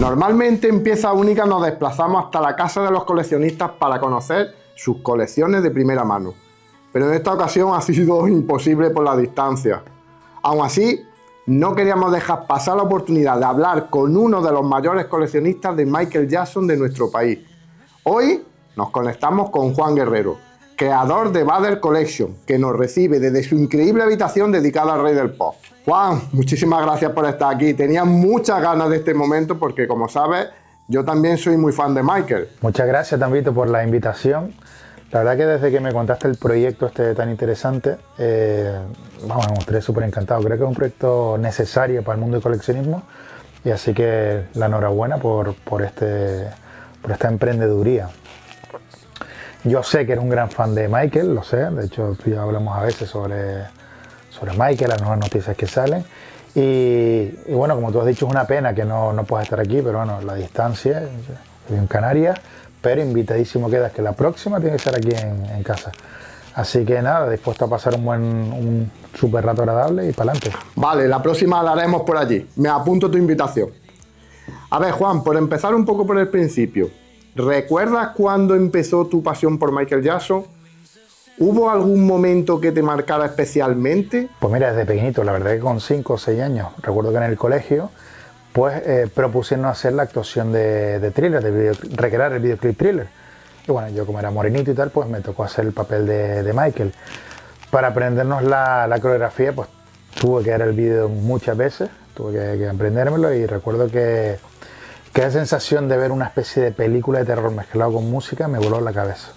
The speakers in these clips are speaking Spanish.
Normalmente en Pieza Única nos desplazamos hasta la casa de los coleccionistas para conocer sus colecciones de primera mano, pero en esta ocasión ha sido imposible por la distancia. Aún así, no queríamos dejar pasar la oportunidad de hablar con uno de los mayores coleccionistas de Michael Jackson de nuestro país. Hoy nos conectamos con Juan Guerrero, creador de Vader Collection, que nos recibe desde su increíble habitación dedicada al rey del pop. Juan, muchísimas gracias por estar aquí. Tenía muchas ganas de este momento porque, como sabes, yo también soy muy fan de Michael. Muchas gracias, Tambito, por la invitación. La verdad que desde que me contaste el proyecto este tan interesante, me mostré súper encantado. Creo que es un proyecto necesario para el mundo del coleccionismo y así que la enhorabuena por esta emprendeduría. Yo sé que eres un gran fan de Michael, lo sé, de hecho tú y yo hablamos a veces sobre Michael, las nuevas noticias que salen y bueno, como tú has dicho, es una pena que no puedas estar aquí, pero bueno, la distancia, estoy en Canarias, pero invitadísimo quedas, que la próxima tiene que estar aquí en casa. Así que nada, dispuesto a pasar un súper rato agradable y para adelante. Vale, la próxima la haremos por allí. Me apunto tu invitación. A ver, Juan, por empezar un poco por el principio, ¿recuerdas cuándo empezó tu pasión por Michael Jackson? ¿Hubo algún momento que te marcara especialmente? Pues mira, desde pequeñito, la verdad que con 5 o 6 años, recuerdo que en el colegio, pues propusieron hacer la actuación de Thriller, recrear el videoclip Thriller. Y bueno, yo como era morenito y tal, pues me tocó hacer el papel de Michael. Para aprendernos la coreografía, pues tuve que ver el vídeo muchas veces, tuve que aprendérmelo y recuerdo que esa sensación de ver una especie de película de terror mezclado con música me voló la cabeza.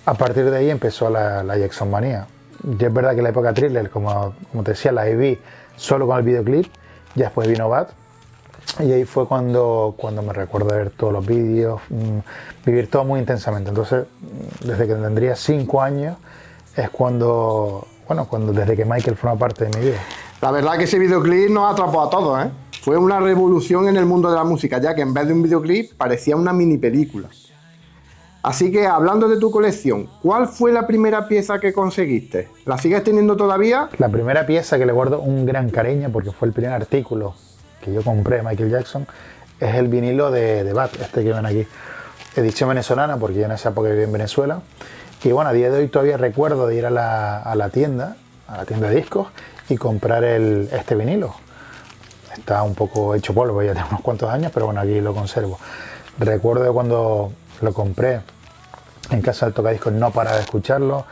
A partir de ahí empezó la Jackson manía. Y es verdad que la época Thriller, como te decía, la viví solo con el videoclip, ya después vino Bad. Y ahí fue cuando me recuerdo de ver todos los vídeos, vivir todo muy intensamente. Entonces, desde que tendría 5 años, es desde que Michael forma parte de mi vida. La verdad que ese videoclip nos atrapó a todos, ¿eh? Fue una revolución en el mundo de la música, ya que en vez de un videoclip parecía una mini película. Así que, hablando de tu colección, ¿cuál fue la primera pieza que conseguiste? ¿La sigues teniendo todavía? La primera pieza que le guardo un gran cariño, porque fue el primer artículo que yo compré de Michael Jackson, es el vinilo de Bad, este que ven aquí. Edición venezolana, porque yo en esa época vivía en Venezuela. Y bueno, a día de hoy todavía recuerdo de ir a la tienda de discos, y comprar este vinilo. Está un poco hecho polvo, ya tiene unos cuantos años, pero bueno, aquí lo conservo. Recuerdo cuando lo compré en casa del tocadiscos, no paraba de escucharlo.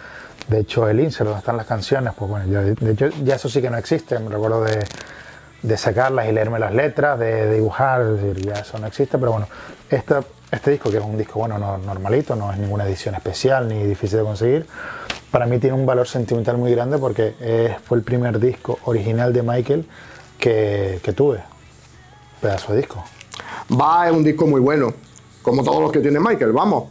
De hecho, el insert donde están las canciones, pues bueno, de hecho ya eso sí que no existe. Me recuerdo de sacarlas y leerme las letras, de dibujar, es decir, ya eso no existe, pero bueno, este disco, que es un disco bueno, normalito, no es ninguna edición especial ni difícil de conseguir, para mí tiene un valor sentimental muy grande porque fue el primer disco original de Michael que tuve. Pedazo de disco. Va, es un disco muy bueno, como todos los que tiene Michael, vamos.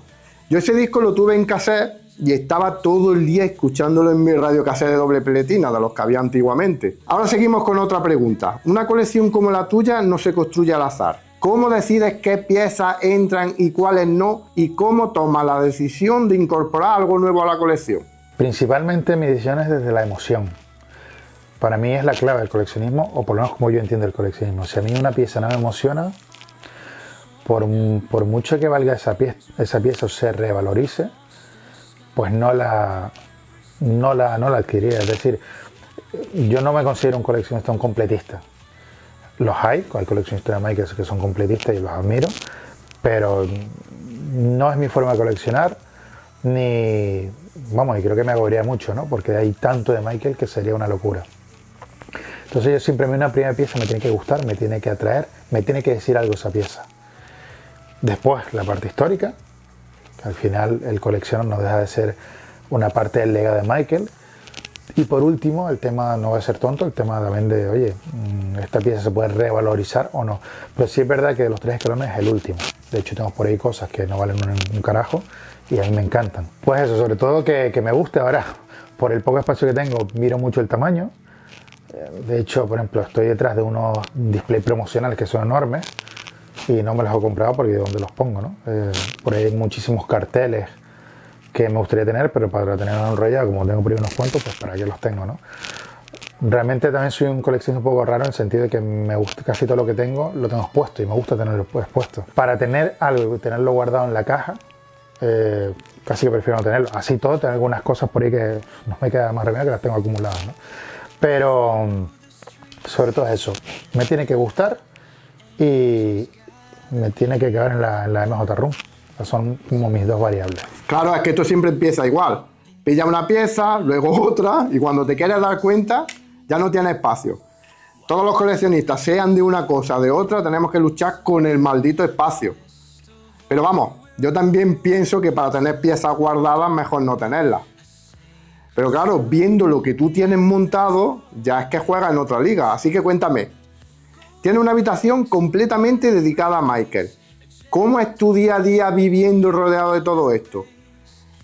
Yo ese disco lo tuve en cassette y estaba todo el día escuchándolo en mi radiocassette de doble pletina, de los que había antiguamente. Ahora seguimos con otra pregunta. Una colección como la tuya no se construye al azar. ¿Cómo decides qué piezas entran y cuáles no? ¿Y cómo tomas la decisión de incorporar algo nuevo a la colección? Principalmente mi decisión es desde la emoción. Para mí es la clave del coleccionismo, o por lo menos como yo entiendo el coleccionismo. Si a mí una pieza no me emociona, por mucho que valga esa pieza o se revalorice, pues no la adquiriría. Es decir, yo no me considero un coleccionista, un completista. Los hay coleccionistas de Michael que son completistas y los admiro, pero no es mi forma de coleccionar, y creo que me agobiaría mucho, ¿no? Porque hay tanto de Michael que sería una locura. Entonces yo siempre una primera pieza me tiene que gustar, me tiene que atraer, me tiene que decir algo esa pieza. Después la parte histórica, que al final el coleccionar no deja de ser una parte del legado de Michael. Y por último, el tema, no voy a ser tonto, el tema también de, oye, esta pieza se puede revalorizar o no. Pero sí es verdad que de los 3 escalones es el último. De hecho, tengo por ahí cosas que no valen un carajo y a mí me encantan. Pues eso, sobre todo que me guste. Ahora, por el poco espacio que tengo, miro mucho el tamaño. De hecho, por ejemplo, estoy detrás de unos displays promocionales que son enormes y no me los he comprado porque de dónde los pongo, ¿no? Por ahí hay muchísimos carteles que me gustaría tener, pero para tener un enrollado, como tengo por ahí unos cuantos, pues para qué los tengo, ¿no? Realmente también soy un coleccionista un poco raro en el sentido de que me gusta casi todo lo que tengo, lo tengo expuesto y me gusta tenerlo expuesto. Para tener algo y tenerlo guardado en la caja, casi que prefiero no tenerlo. Así todo, tengo algunas cosas por ahí que no me queda más remedio que las tengo acumuladas, ¿no? Pero sobre todo eso, me tiene que gustar y me tiene que quedar en la MJ Room. Son como mis dos variables. Claro, es que esto siempre empieza igual. Pilla una pieza, luego otra, y cuando te quieres dar cuenta, ya no tiene espacio. Todos los coleccionistas, sean de una cosa o de otra, tenemos que luchar con el maldito espacio. Pero vamos, yo también pienso que para tener piezas guardadas, mejor no tenerlas. Pero claro, viendo lo que tú tienes montado, ya es que juegas en otra liga. Así que cuéntame, tienes una habitación completamente dedicada a Michael. ¿Cómo es tu día a día viviendo rodeado de todo esto?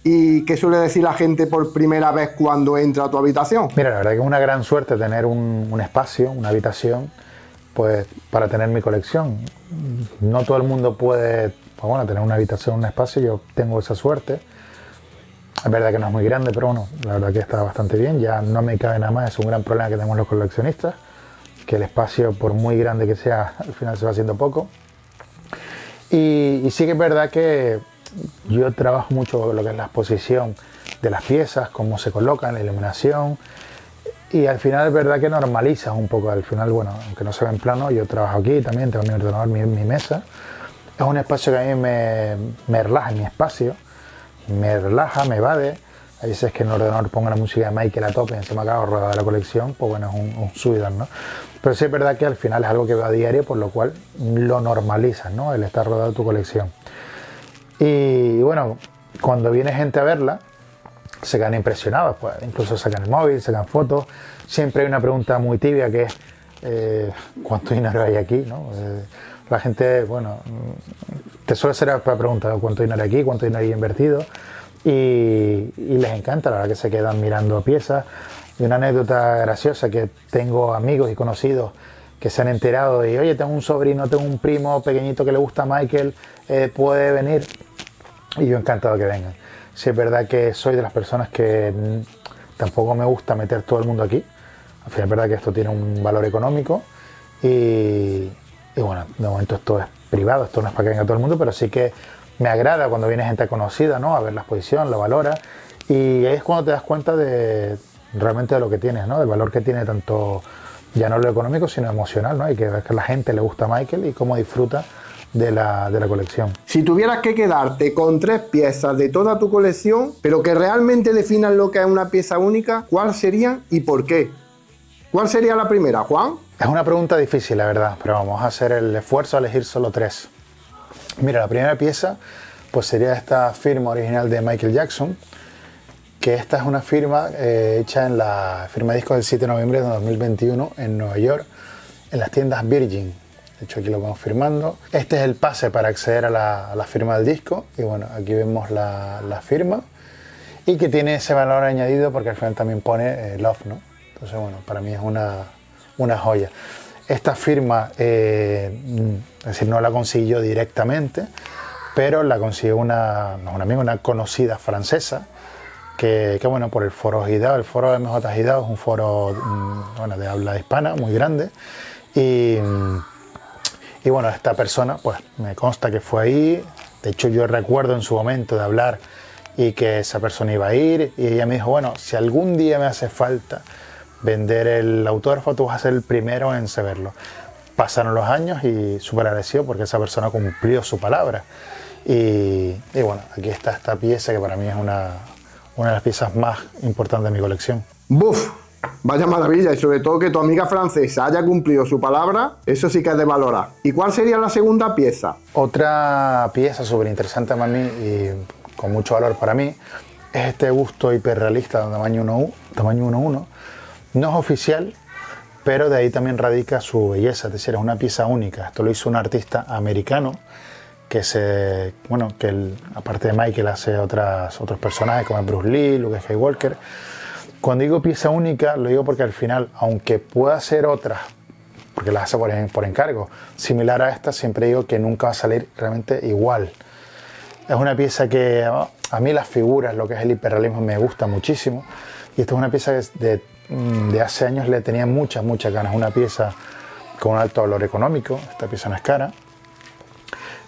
¿Y qué suele decir la gente por primera vez cuando entra a tu habitación? Mira, la verdad que es una gran suerte tener un espacio, una habitación, pues para tener mi colección. No todo el mundo puede, pues bueno, tener una habitación, un espacio. Yo tengo esa suerte. Es verdad que no es muy grande, pero bueno, la verdad que está bastante bien. Ya no me cabe nada más. Es un gran problema que tenemos los coleccionistas, que el espacio, por muy grande que sea, al final se va haciendo poco. Y sí que es verdad que yo trabajo mucho lo que es la exposición de las piezas, cómo se colocan, la iluminación, y al final es verdad que normalizas un poco. Al final, bueno, aunque no se ve en plano, yo trabajo aquí también, tengo mi ordenador, mi mesa. Es un espacio que a mí me relaja, mi espacio, me relaja, me evade. Hay veces que en el ordenador pongo la música de Michael a tope y se me acaba rodada de la colección, pues bueno, es un subidón, ¿no? Pero sí es verdad que al final es algo que veo a diario, por lo cual lo normalizas, ¿no? El estar rodeado de tu colección. Y bueno, cuando viene gente a verla, se quedan impresionados, pues incluso sacan el móvil, sacan fotos. Siempre hay una pregunta muy tibia que es ¿cuánto dinero hay aquí? ¿No? La gente, bueno, te suele ser la pregunta, ¿cuánto dinero hay aquí? ¿Cuánto dinero hay invertido? Y les encanta, la verdad que se quedan mirando piezas. Y una anécdota graciosa, que tengo amigos y conocidos que se han enterado y, oye, tengo un sobrino, tengo un primo pequeñito que le gusta a Michael, puede venir, y yo encantado que vengan. Sí, es verdad que soy de las personas que tampoco me gusta meter todo el mundo aquí. Al final es verdad que esto tiene un valor económico y bueno, de momento esto es privado, esto no es para que venga todo el mundo, pero sí que me agrada cuando viene gente conocida, ¿no? A ver la exposición, la valora, y ahí es cuando te das cuenta de realmente de lo que tienes, ¿no? Del valor que tiene tanto ya no lo económico, sino emocional, ¿no? Y que ves que a la gente le gusta Michael y cómo disfruta de la colección. Si tuvieras que quedarte con 3 piezas de toda tu colección, pero que realmente definan lo que es una pieza única, ¿cuáles serían y por qué? ¿Cuál sería la primera, Juan? Es una pregunta difícil, la verdad, pero vamos a hacer el esfuerzo a elegir solo 3. Mira, la primera pieza pues sería esta firma original de Michael Jackson, que esta es una firma hecha en la firma de discos del 7 de noviembre de 2021 en Nueva York, en las tiendas Virgin. De hecho, aquí lo vamos firmando. Este es el pase para acceder a la firma del disco. Y bueno, aquí vemos la firma. Y que tiene ese valor añadido porque al final también pone Love, ¿no? Entonces, bueno, para mí es una joya. Esta firma, es decir, no la conseguí yo directamente, pero la consiguió una amiga, una conocida francesa, que bueno, por el foro Gidao, el foro MJ Gidao es un foro bueno, de habla hispana muy grande, y bueno, esta persona pues me consta que fue ahí. De hecho, yo recuerdo en su momento de hablar y que esa persona iba a ir, y ella me dijo, bueno, si algún día me hace falta vender el autógrafo, tú vas a ser el primero en saberlo. Pasaron los años y súper agradecido porque esa persona cumplió su palabra, y bueno, aquí está esta pieza que para mí es una de las piezas más importantes de mi colección. ¡Buf! Vaya maravilla, y sobre todo que tu amiga francesa haya cumplido su palabra, eso sí que es de valorar. ¿Y cuál sería la segunda pieza? Otra pieza súper interesante para mí y con mucho valor para mí es este busto hiperrealista de tamaño 1:1. No es oficial, pero de ahí también radica su belleza, es decir, es una pieza única. Esto lo hizo un artista americano que aparte de Michael hace otros personajes como Bruce Lee, Luke Skywalker. Cuando digo pieza única, lo digo porque al final, aunque pueda hacer otras, porque las hace por encargo, similar a esta, siempre digo que nunca va a salir realmente igual. Es una pieza que a mí las figuras, lo que es el hiperrealismo, me gusta muchísimo. Y esta es una pieza de de hace años le tenía muchas ganas. Una pieza con un alto valor económico, esta pieza no es cara,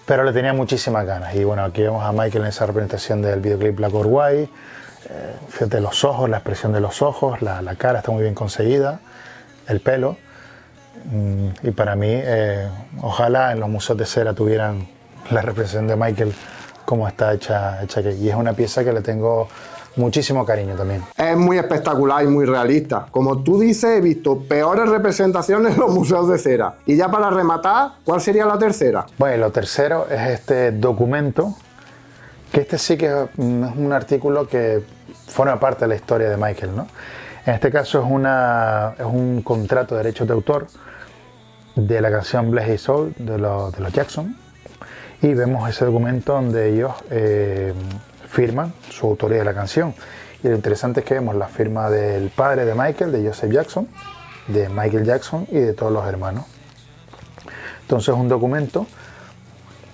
pero le tenía muchísimas ganas. Y bueno, aquí vemos a Michael en esa representación del videoclip Black or White. Fíjate los ojos, la expresión de los ojos, la cara está muy bien conseguida, el pelo. Y para mí, ojalá en los museos de cera tuvieran la representación de Michael como está hecha aquí. Y es una pieza que le tengo muchísimo cariño también. Es muy espectacular y muy realista. Como tú dices, he visto peores representaciones en los museos de cera. Y ya para rematar, ¿cuál sería la tercera? Bueno, lo tercero es este documento, que este sí que es un artículo que forma parte de la historia de Michael, ¿no? En este caso es un contrato de derechos de autor de la canción Bless His Soul de los Jackson, y vemos ese documento donde ellos firman su autoría de la canción. Y lo interesante es que vemos la firma del padre de Michael, de Joseph Jackson, de Michael Jackson y de todos los hermanos. Entonces es un documento,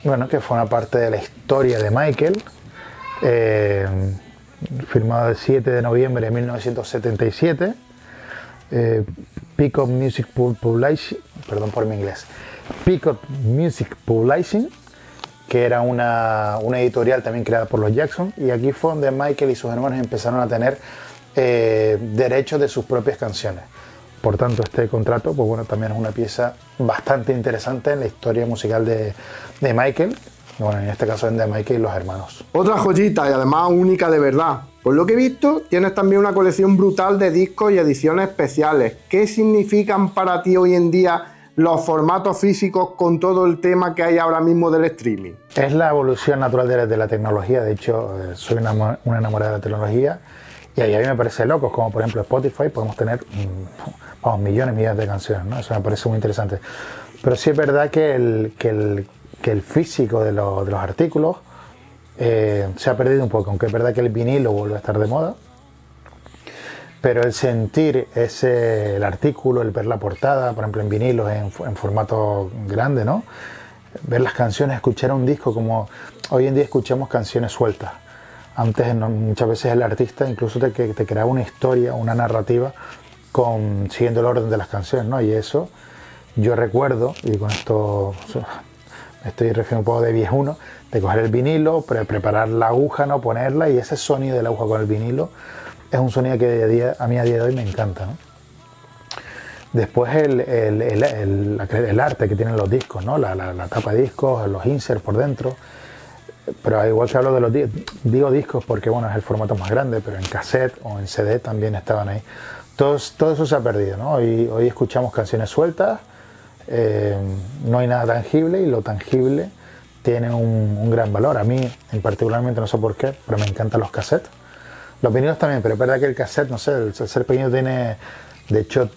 bueno, que forma parte de la historia de Michael, firmado el 7 de noviembre de 1977, Peacock Music Publishing, perdón por mi inglés, Peacock Music Publishing, que era una editorial también creada por los Jackson, y aquí fue donde Michael y sus hermanos empezaron a tener derechos de sus propias canciones. Por tanto, este contrato, pues bueno, también es una pieza bastante interesante en la historia musical de Michael, bueno, en este caso es de Michael y los hermanos. Otra joyita y además única de verdad. Por lo que he visto, tienes también una colección brutal de discos y ediciones especiales. ¿Qué significan para ti hoy en día los formatos físicos con todo el tema que hay ahora mismo del streaming? Es la evolución natural de la tecnología. De hecho, soy una enamorada de la tecnología, y a mí me parece locos, como por ejemplo Spotify, podemos tener millones y millones de canciones, ¿no? Eso me parece muy interesante. Pero sí es verdad que el físico de los artículos se ha perdido un poco, aunque es verdad que el vinilo vuelve a estar de moda, pero el sentir el artículo, el ver la portada, por ejemplo en vinilos en formato grande, ¿no? Ver las canciones, escuchar un disco, como hoy en día escuchamos canciones sueltas. Antes muchas veces el artista incluso te creaba una historia, una narrativa siguiendo el orden de las canciones, ¿no? Y eso yo recuerdo, y con esto me estoy refiriendo un poco de viejuno, de coger el vinilo, preparar la aguja, ¿no? Ponerla, y ese sonido de la aguja con el vinilo es un sonido que a mí a día de hoy me encanta, ¿no? Después el arte que tienen los discos, ¿no? La tapa de discos, los inserts por dentro. Pero igual que hablo de los digo discos porque bueno, es el formato más grande, pero en cassette o en CD también estaban ahí. Todo eso se ha perdido, ¿no? Hoy escuchamos canciones sueltas, no hay nada tangible, y lo tangible tiene un gran valor. A mí, en particularmente, no sé por qué, pero me encantan los cassettes. Los vinilos también, pero es verdad que el cassette, no sé, el ser pequeño tiene... De hecho,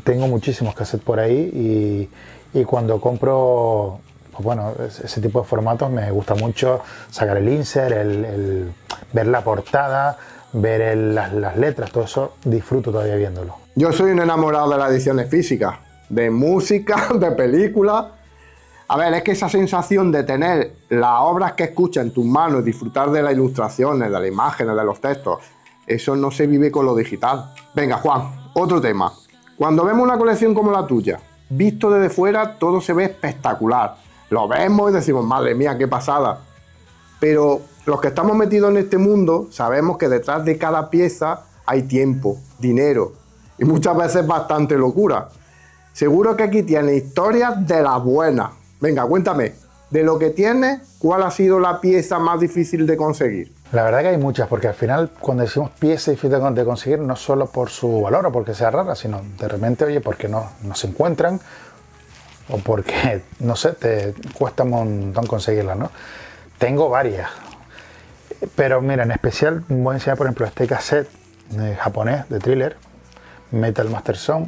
tengo muchísimos cassettes por ahí, y cuando compro... Pues bueno, ese tipo de formatos me gusta mucho sacar el insert, ver la portada, ver las letras, todo eso disfruto todavía viéndolo. Yo soy un enamorado de las ediciones físicas, de música, de películas. A ver, es que esa sensación de tener las obras que escuchas en tus manos, disfrutar de las ilustraciones, de las imágenes, de los textos, eso no se vive con lo digital. Venga, Juan, otro tema. Cuando vemos una colección como la tuya, visto desde fuera, todo se ve espectacular. Lo vemos y decimos, madre mía, qué pasada. Pero los que estamos metidos en este mundo sabemos que detrás de cada pieza hay tiempo, dinero y muchas veces bastante locura. Seguro que aquí tienes historias de las buenas. Venga, cuéntame, de lo que tienes, ¿cuál ha sido la pieza más difícil de conseguir? La verdad que hay muchas, porque al final cuando decimos pieza difícil de conseguir, no solo por su valor o porque sea rara, sino de repente, oye, porque no se encuentran, o porque, no sé, te cuesta un montón conseguirla, ¿no? Tengo varias, pero mira, en especial voy a enseñar, por ejemplo, este cassette japonés de Thriller, Metal Master Song,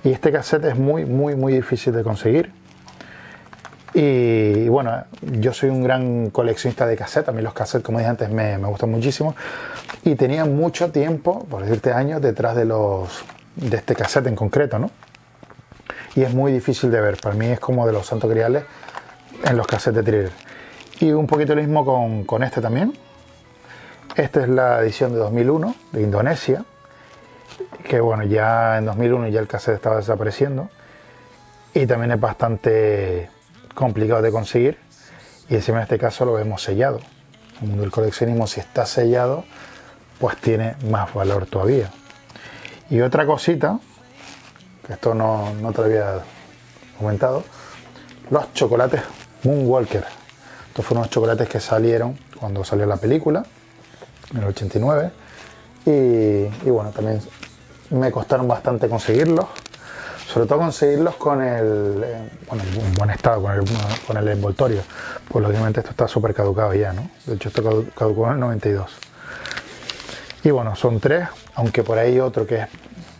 y este cassette es muy difícil de conseguir. Y bueno, yo soy un gran coleccionista de cassettes, a mí los cassettes, como dije antes, me gustan muchísimo, y tenía mucho tiempo, por decirte años, detrás de este cassette en concreto, ¿no? Y es muy difícil de ver, para mí es como de los santos griales en los cassettes de Thriller. Y un poquito lo mismo con este también. Esta es la edición de 2001 de Indonesia, que bueno, ya en 2001 ya el cassette estaba desapareciendo y también es bastante complicado de conseguir, y encima en este caso lo vemos sellado. En el mundo del coleccionismo, si está sellado, pues tiene más valor todavía. Y otra cosita, que esto no te lo había comentado, los chocolates Moonwalker. Estos fueron unos chocolates que salieron cuando salió la película, en el 89, y bueno, también me costaron bastante conseguirlos, sobre todo conseguirlos con en buen estado, con el envoltorio, pues lógicamente esto está súper caducado ya, ¿no? De hecho esto caducó en el 92. Y bueno, son 3, aunque por ahí hay otro que es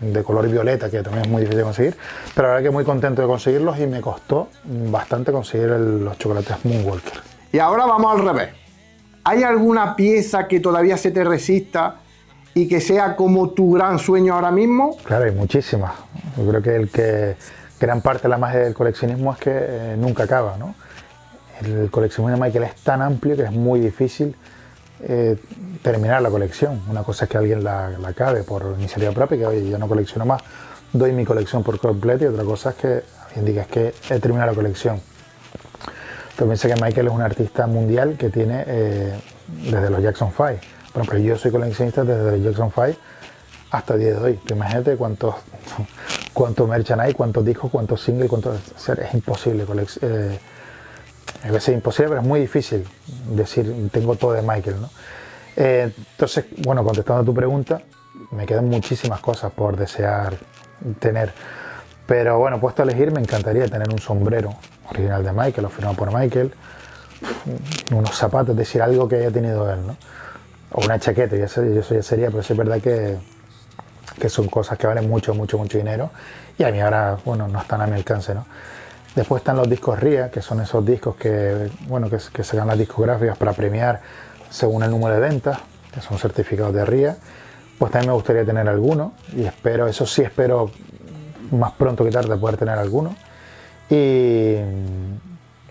de color violeta, que también es muy difícil de conseguir, pero la verdad que muy contento de conseguirlos y me costó bastante conseguir los chocolates Moonwalker. Y ahora vamos al revés. ¿Hay alguna pieza que todavía se te resista y que sea como tu gran sueño ahora mismo? Claro, hay muchísimas. Yo creo que gran parte de la magia del coleccionismo es que nunca acaba, ¿no? El coleccionismo de Michael es tan amplio que es muy difícil terminar la colección. Una cosa es que alguien la acabe por iniciativa propia, que oye, yo no colecciono más, doy mi colección por completo, y otra cosa es que alguien diga, es que he terminado la colección. Entonces piensa que Michael es un artista mundial que tiene desde los Jackson 5. Por ejemplo, yo soy coleccionista desde los Jackson 5 hasta el día de hoy. Imagínate cuántos merchan hay, cuántos discos, cuántos singles, es imposible. A veces es imposible, pero es muy difícil decir tengo todo de Michael, ¿no? Entonces, bueno, contestando a tu pregunta, me quedan muchísimas cosas por desear tener. Pero bueno, puesto a elegir, me encantaría tener un sombrero original de Michael o firmado por Michael, unos zapatos, es decir, algo que haya tenido él, ¿no? O una chaqueta, eso ya sería, pero sí es verdad que son cosas que valen mucho dinero, y a mí ahora, bueno, no están a mi alcance, ¿no? Después están los discos RIA, que son esos discos que sacan las discográficas para premiar según el número de ventas, que son certificados de RIA. Pues también me gustaría tener alguno, y espero más pronto que tarde poder tener alguno. Y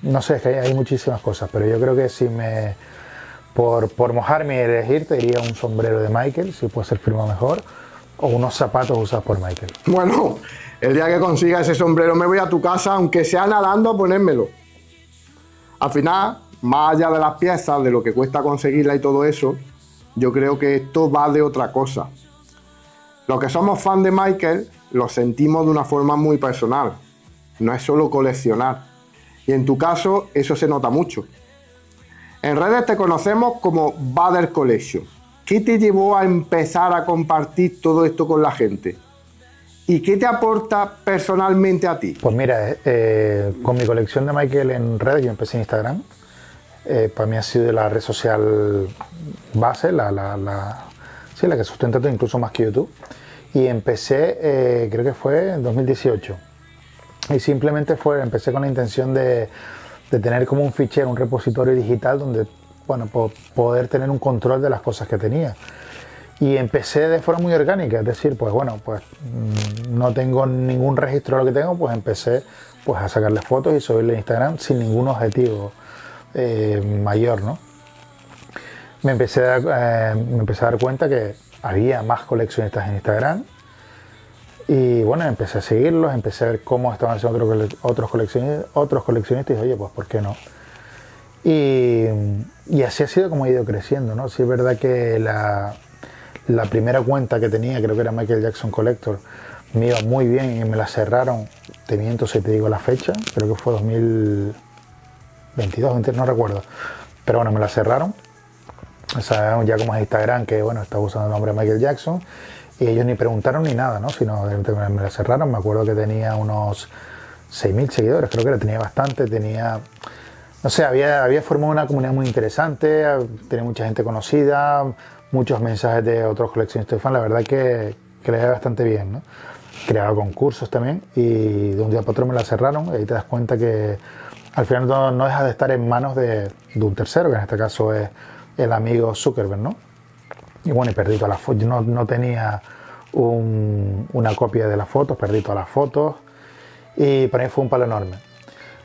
no sé, es que hay muchísimas cosas, pero yo creo que por mojarme y elegir, te diría un sombrero de Michael, si puede ser firmado mejor, o unos zapatos usados por Michael. Bueno, el día que consiga ese sombrero me voy a tu casa, aunque sea nadando, a ponérmelo. Al final, más allá de las piezas, de lo que cuesta conseguirla y todo eso, yo creo que esto va de otra cosa. Los que somos fan de Michael lo sentimos de una forma muy personal. No es solo coleccionar. Y en tu caso, eso se nota mucho. En redes te conocemos como Bader Collection. ¿Qué te llevó a empezar a compartir todo esto con la gente? ¿Y qué te aporta personalmente a ti? Pues mira, con mi colección de Michael en redes, yo empecé en Instagram. Para mí ha sido la red social base, la que sustenta todo, incluso más que YouTube. Y empecé, creo que fue en 2018. Y simplemente empecé con la intención de tener como un fichero, un repositorio digital donde, bueno, poder tener un control de las cosas que tenía. Y empecé de forma muy orgánica, es decir, pues bueno, pues no tengo ningún registro de lo que tengo, pues empecé pues a sacarle fotos y subirle a Instagram sin ningún objetivo mayor, ¿no? Me empecé a dar cuenta que había más coleccionistas en Instagram, y bueno, empecé a seguirlos, empecé a ver cómo estaban haciendo otros coleccionistas, y dije, oye, pues ¿por qué no? Y así ha sido como he ido creciendo, ¿no? Sí es verdad que la primera cuenta que tenía, creo que era Michael Jackson Collector, me iba muy bien y me la cerraron, te miento si te digo la fecha, creo que fue 2022, no recuerdo, pero bueno, me la cerraron. Sabemos ya como es Instagram, que bueno, estaba usando el nombre de Michael Jackson, y ellos ni preguntaron ni nada, ¿no? Sino me la cerraron. Me acuerdo que tenía unos 6.000 seguidores, creo que la tenía bastante, no sé, había formado una comunidad muy interesante, tenía mucha gente conocida, muchos mensajes de otros coleccionistas de fan, la verdad que le iba bastante bien, ¿no? Creaba concursos también, y de un día para otro me la cerraron, y ahí te das cuenta que al final no deja de estar en manos de un tercero, que en este caso es el amigo Zuckerberg, ¿no? Y bueno, y perdí todas las fotos, no tenía una copia de las fotos, perdí todas las fotos, y para mí fue un palo enorme.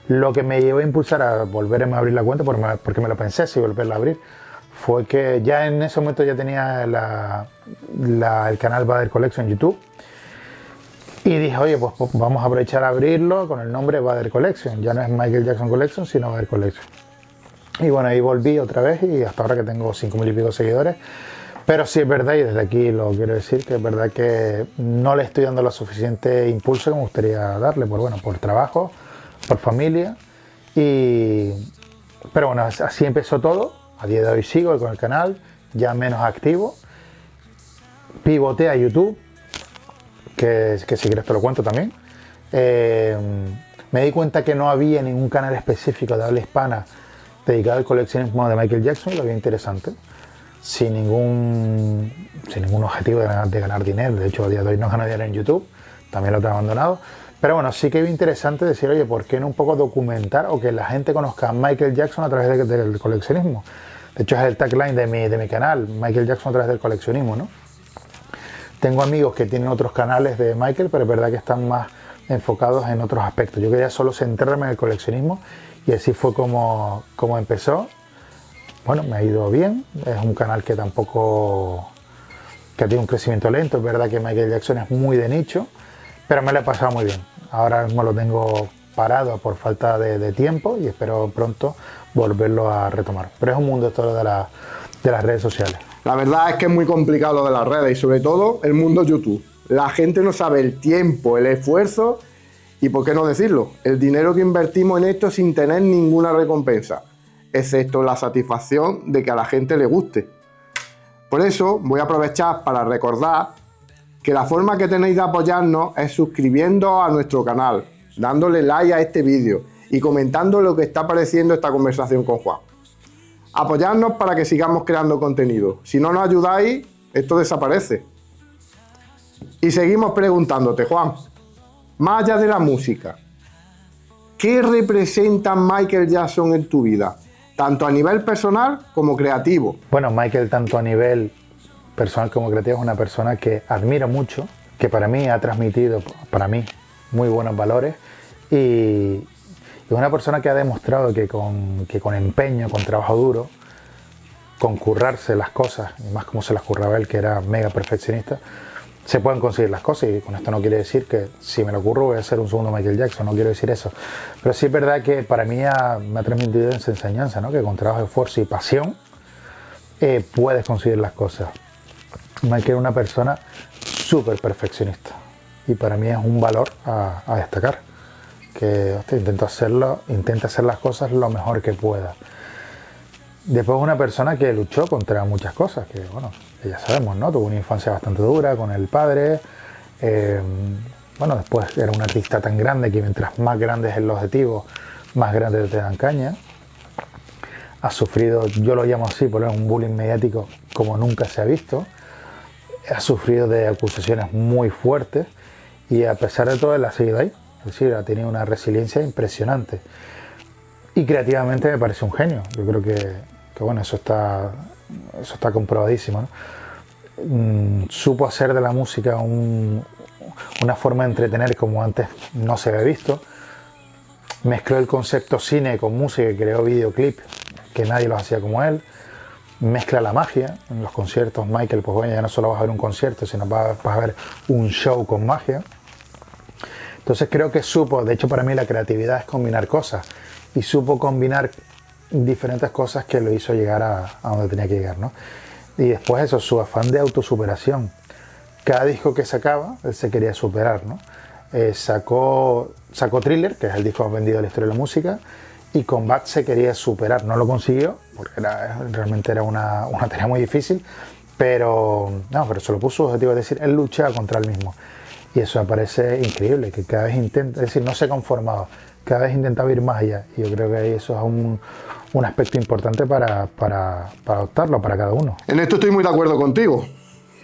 Lo que me llevó a impulsar a volver a abrir la cuenta, porque me lo pensé si volverla a abrir, fue que ya en ese momento ya tenía el canal Bader Collection en YouTube. Y dije, oye, pues vamos a aprovechar a abrirlo con el nombre Bader Collection. Ya no es Michael Jackson Collection, sino Bader Collection. Y bueno, ahí volví otra vez y hasta ahora que tengo 5.000 y pico seguidores. Pero sí es verdad, y desde aquí lo quiero decir, que es verdad que no le estoy dando lo suficiente impulso que me gustaría darle, por trabajo, por familia. Pero bueno, así empezó todo. A día de hoy sigo con el canal, ya menos activo. Pivoté a YouTube, que si quieres te lo cuento también. Me di cuenta que no había ningún canal específico de habla hispana dedicado al coleccionismo de Michael Jackson, y lo veía interesante, sin ningún objetivo de ganar dinero. De hecho, a día de hoy no gano dinero en YouTube, también lo tengo abandonado. Pero bueno, sí que es interesante decir, oye, ¿por qué no un poco documentar o que la gente conozca a Michael Jackson a través del coleccionismo? De hecho, es el tagline de mi canal, Michael Jackson a través del coleccionismo, ¿no? Tengo amigos que tienen otros canales de Michael, pero es verdad que están más enfocados en otros aspectos. Yo quería solo centrarme en el coleccionismo y así fue como empezó. Bueno, me ha ido bien. Es un canal que tiene un crecimiento lento. Es verdad que Michael Jackson es muy de nicho, pero me lo he pasado muy bien. Ahora mismo lo tengo parado por falta de tiempo y espero pronto volverlo a retomar. Pero es un mundo todo de las redes sociales. La verdad es que es muy complicado lo de las redes y sobre todo el mundo YouTube. La gente no sabe el tiempo, el esfuerzo y, por qué no decirlo, el dinero que invertimos en esto sin tener ninguna recompensa, excepto la satisfacción de que a la gente le guste. Por eso voy a aprovechar para recordar que la forma que tenéis de apoyarnos es suscribiendo a nuestro canal, dándole like a este vídeo y comentando lo que está pareciendo esta conversación con Juan. Apoyarnos para que sigamos creando contenido. Si no nos ayudáis, esto desaparece. Y seguimos preguntándote, Juan, más allá de la música, ¿qué representa Michael Jackson en tu vida? Tanto a nivel personal como creativo. Bueno, Michael, tanto a nivel personal como creativo, es una persona que admiro mucho, que para mí ha transmitido, muy buenos valores y es una persona que ha demostrado que con empeño, con trabajo duro, con currarse las cosas, y más como se las curraba él, que era mega perfeccionista, se pueden conseguir las cosas. Y con esto no quiere decir que si me lo curro voy a ser un segundo Michael Jackson, no quiero decir eso. Pero sí es verdad que para mí me ha transmitido esa enseñanza, ¿no? Que con trabajo, esfuerzo y pasión puedes conseguir las cosas. Michael es una persona súper perfeccionista y para mí es un valor a destacar. Que intenta hacer las cosas lo mejor que pueda. Después es una persona que luchó contra muchas cosas, que bueno, ya sabemos, ¿no? Tuvo una infancia bastante dura con el padre. Después era un artista tan grande que mientras más grande es el objetivo, más grande te dan caña. Ha sufrido, yo lo llamo así, por un bullying mediático como nunca se ha visto. Ha sufrido de acusaciones muy fuertes y a pesar de todo él ha seguido ahí. Es decir, ha tenido una resiliencia impresionante. Y creativamente me parece un genio. Yo creo que bueno, eso está comprobadísimo, ¿no? Supo hacer de la música una forma de entretener como antes no se había visto. Mezcló el concepto cine con música y creó videoclips que nadie los hacía como él. Mezcla la magia en los conciertos. Michael, pues bueno, ya no solo vas a ver un concierto, sino vas a ver un show con magia. Entonces creo que supo, de hecho para mí la creatividad es combinar cosas, y supo combinar diferentes cosas que lo hizo llegar a donde tenía que llegar, ¿no? Y después eso, su afán de autosuperación. Cada disco que sacaba, él se quería superar, ¿no? Sacó Thriller, que es el disco más vendido de la historia de la música, y con Bad se quería superar. No lo consiguió, porque realmente era una tarea muy difícil, pero se lo puso su objetivo, es decir, él luchaba contra él mismo. Y eso me parece increíble, que cada vez intenta, es decir, no se conformaba, cada vez intentaba ir más allá. Y yo creo que eso es un aspecto importante para adoptarlo para cada uno. En esto estoy muy de acuerdo contigo.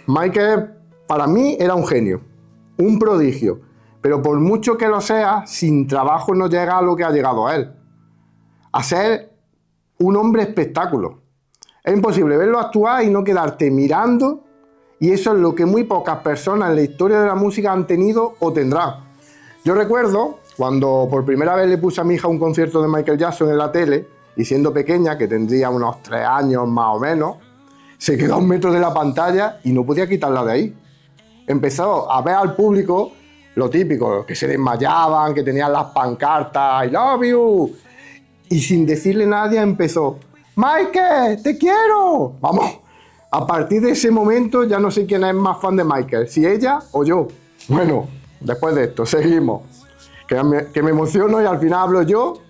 Michael, para mí, era un genio, un prodigio. Pero por mucho que lo sea, sin trabajo no llega a lo que ha llegado a él. A ser un hombre espectáculo. Es imposible verlo actuar y no quedarte mirando. Y eso es lo que muy pocas personas en la historia de la música han tenido o tendrán. Yo recuerdo cuando por primera vez le puse a mi hija un concierto de Michael Jackson en la tele y siendo pequeña, que tendría unos 3 años más o menos, se quedó a 1 metro de la pantalla y no podía quitarla de ahí. Empezó a ver al público lo típico, que se desmayaban, que tenían las pancartas, I love you, y sin decirle a nadie empezó, Michael, te quiero. Vamos, a partir de ese momento ya no sé quién es más fan de Michael, si ella o yo. Bueno, después de esto, seguimos. Que me emociono y al final hablo yo,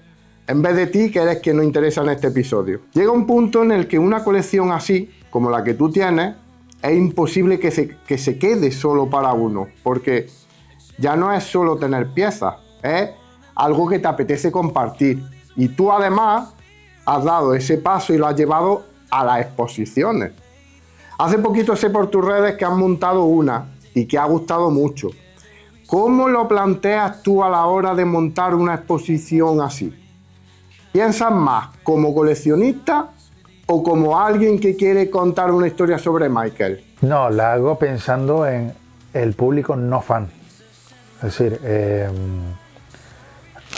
en vez de ti, que eres quien nos interesa en este episodio. Llega un punto en el que una colección así, como la que tú tienes, es imposible que se quede solo para uno, porque ya no es solo tener piezas, es algo que te apetece compartir. Y tú además has dado ese paso y lo has llevado a las exposiciones. Hace poquito sé por tus redes que has montado una y que ha gustado mucho. ¿Cómo lo planteas tú a la hora de montar una exposición así? ¿Piensas más como coleccionista o como alguien que quiere contar una historia sobre Michael? No, la hago pensando en el público no fan. Es decir,